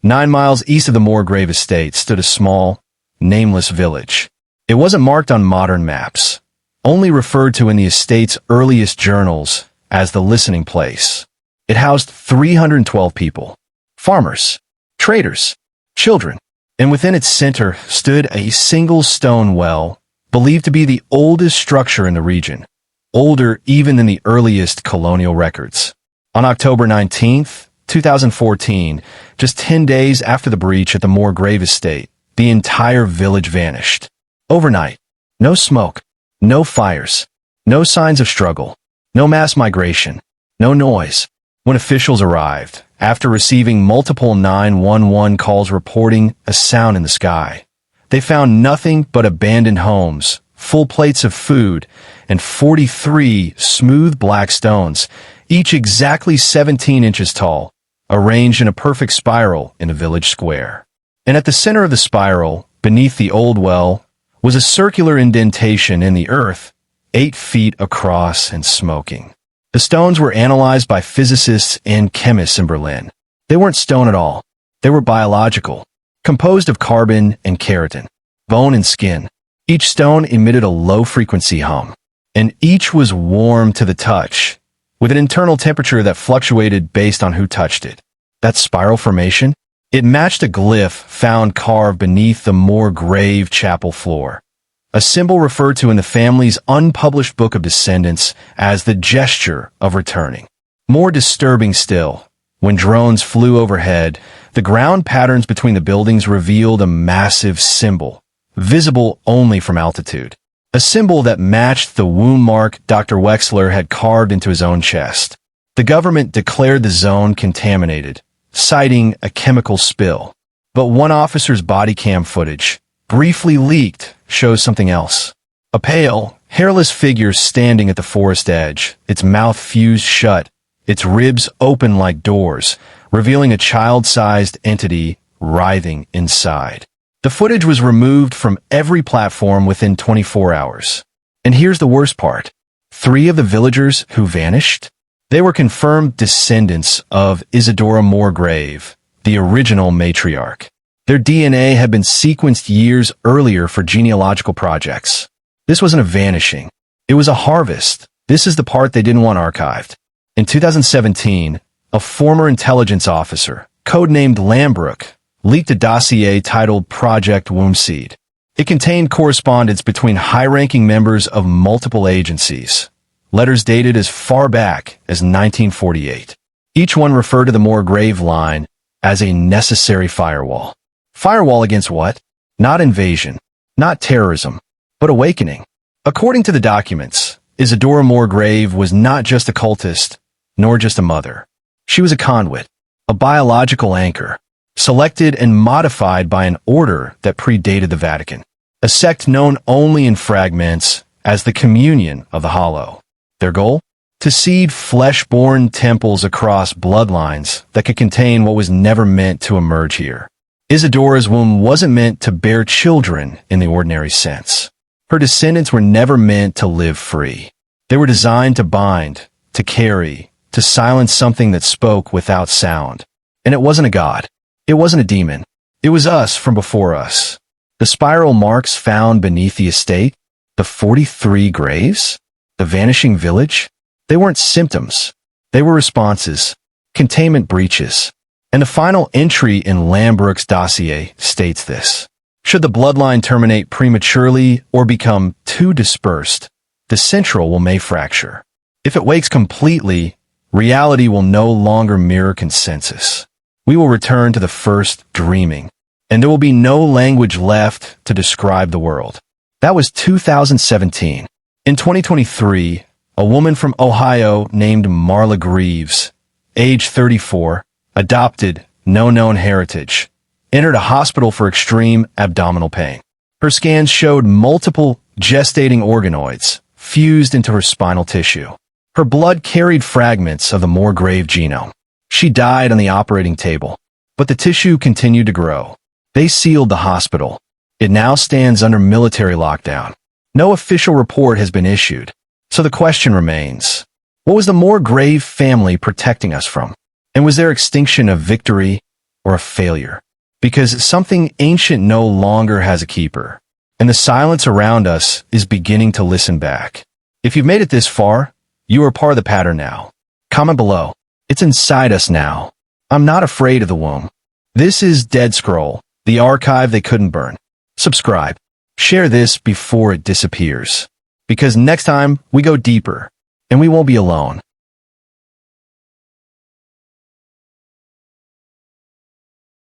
9 miles east of the Morgrave estate stood a small, nameless village. It wasn't marked on modern maps, only referred to in the estate's earliest journals as the listening place. It housed 312 people, farmers, traders, children, and within its center stood a single stone well, believed to be the oldest structure in the region, older even than the earliest colonial records. On October 19th, 2014, just 10 days after the breach at the Morgrave estate, the entire village vanished. Overnight, no smoke, no fires, no signs of struggle, no mass migration, no noise. When officials arrived, after receiving multiple 911 calls reporting a sound in the sky, they found nothing but abandoned homes, full plates of food, and 43 smooth black stones, each exactly 17 inches tall, arranged in a perfect spiral in a village square. And at the center of the spiral, beneath the old well, was a circular indentation in the earth, 8 feet across and smoking. The stones were analyzed by physicists and chemists in Berlin. They weren't stone at all. They were biological, composed of carbon and keratin, bone and skin. Each stone emitted a low-frequency hum, and each was warm to the touch, with an internal temperature that fluctuated based on who touched it. That spiral formation? It matched a glyph found carved beneath the Morgrave chapel floor, a symbol referred to in the family's unpublished book of descendants as the gesture of returning. More disturbing still, when drones flew overhead, the ground patterns between the buildings revealed a massive symbol, visible only from altitude. A symbol that matched the wound mark Dr. Wexler had carved into his own chest. The government declared the zone contaminated, citing a chemical spill. But one officer's body cam footage, briefly leaked, shows something else. A pale, hairless figure standing at the forest edge, its mouth fused shut, its ribs open like doors, revealing a child-sized entity writhing inside. The footage was removed from every platform within 24 hours. And here's the worst part. 3 of the villagers who vanished? They were confirmed descendants of Isadora Morgrave, the original matriarch. Their DNA had been sequenced years earlier for genealogical projects. This wasn't a vanishing. It was a harvest. This is the part they didn't want archived. In 2017, a former intelligence officer, codenamed Lambrook, leaked a dossier titled Project Wombseed. It contained correspondence between high-ranking members of multiple agencies, letters dated as far back as 1948. Each one referred to the Morgrave line as a necessary firewall. Firewall against what? Not invasion, not terrorism, but awakening. According to the documents, Isadora Morgrave was not just a cultist, nor just a mother. She was a conduit, a biological anchor, selected and modified by an order that predated the Vatican, a sect known only in fragments as the Communion of the Hollow. Their goal? To seed flesh-born temples across bloodlines that could contain what was never meant to emerge here. Isadora's womb wasn't meant to bear children in the ordinary sense. Her descendants were never meant to live free. They were designed to bind, to carry, to silence something that spoke without sound. And it wasn't a god. It wasn't a demon. It was us from before us. The spiral marks found beneath the estate, the 43 graves, the vanishing village, they weren't symptoms. They were responses, containment breaches. And the final entry in Lambrook's dossier states this. Should the bloodline terminate prematurely or become too dispersed, the central may fracture. If it wakes completely, reality will no longer mirror consensus. We will return to the first dreaming, and there will be no language left to describe the world. That was 2017. In 2023, a woman from Ohio named Marla Greaves, age 34, adopted, no known heritage, entered a hospital for extreme abdominal pain. Her scans showed multiple gestating organoids fused into her spinal tissue. Her blood carried fragments of the Morgrave genome. She died on the operating table, but the tissue continued to grow. They sealed the hospital. It now stands under military lockdown. No official report has been issued, so the question remains, what was the Morgrave family protecting us from? And was their extinction a victory or a failure? Because something ancient no longer has a keeper, and the silence around us is beginning to listen back. If you've made it this far, you are part of the pattern now. Comment below. It's inside us now. I'm not afraid of the womb. This is DeadScroll, the archive they couldn't burn. Subscribe. Share this before it disappears. Because next time, we go deeper, and we won't be alone.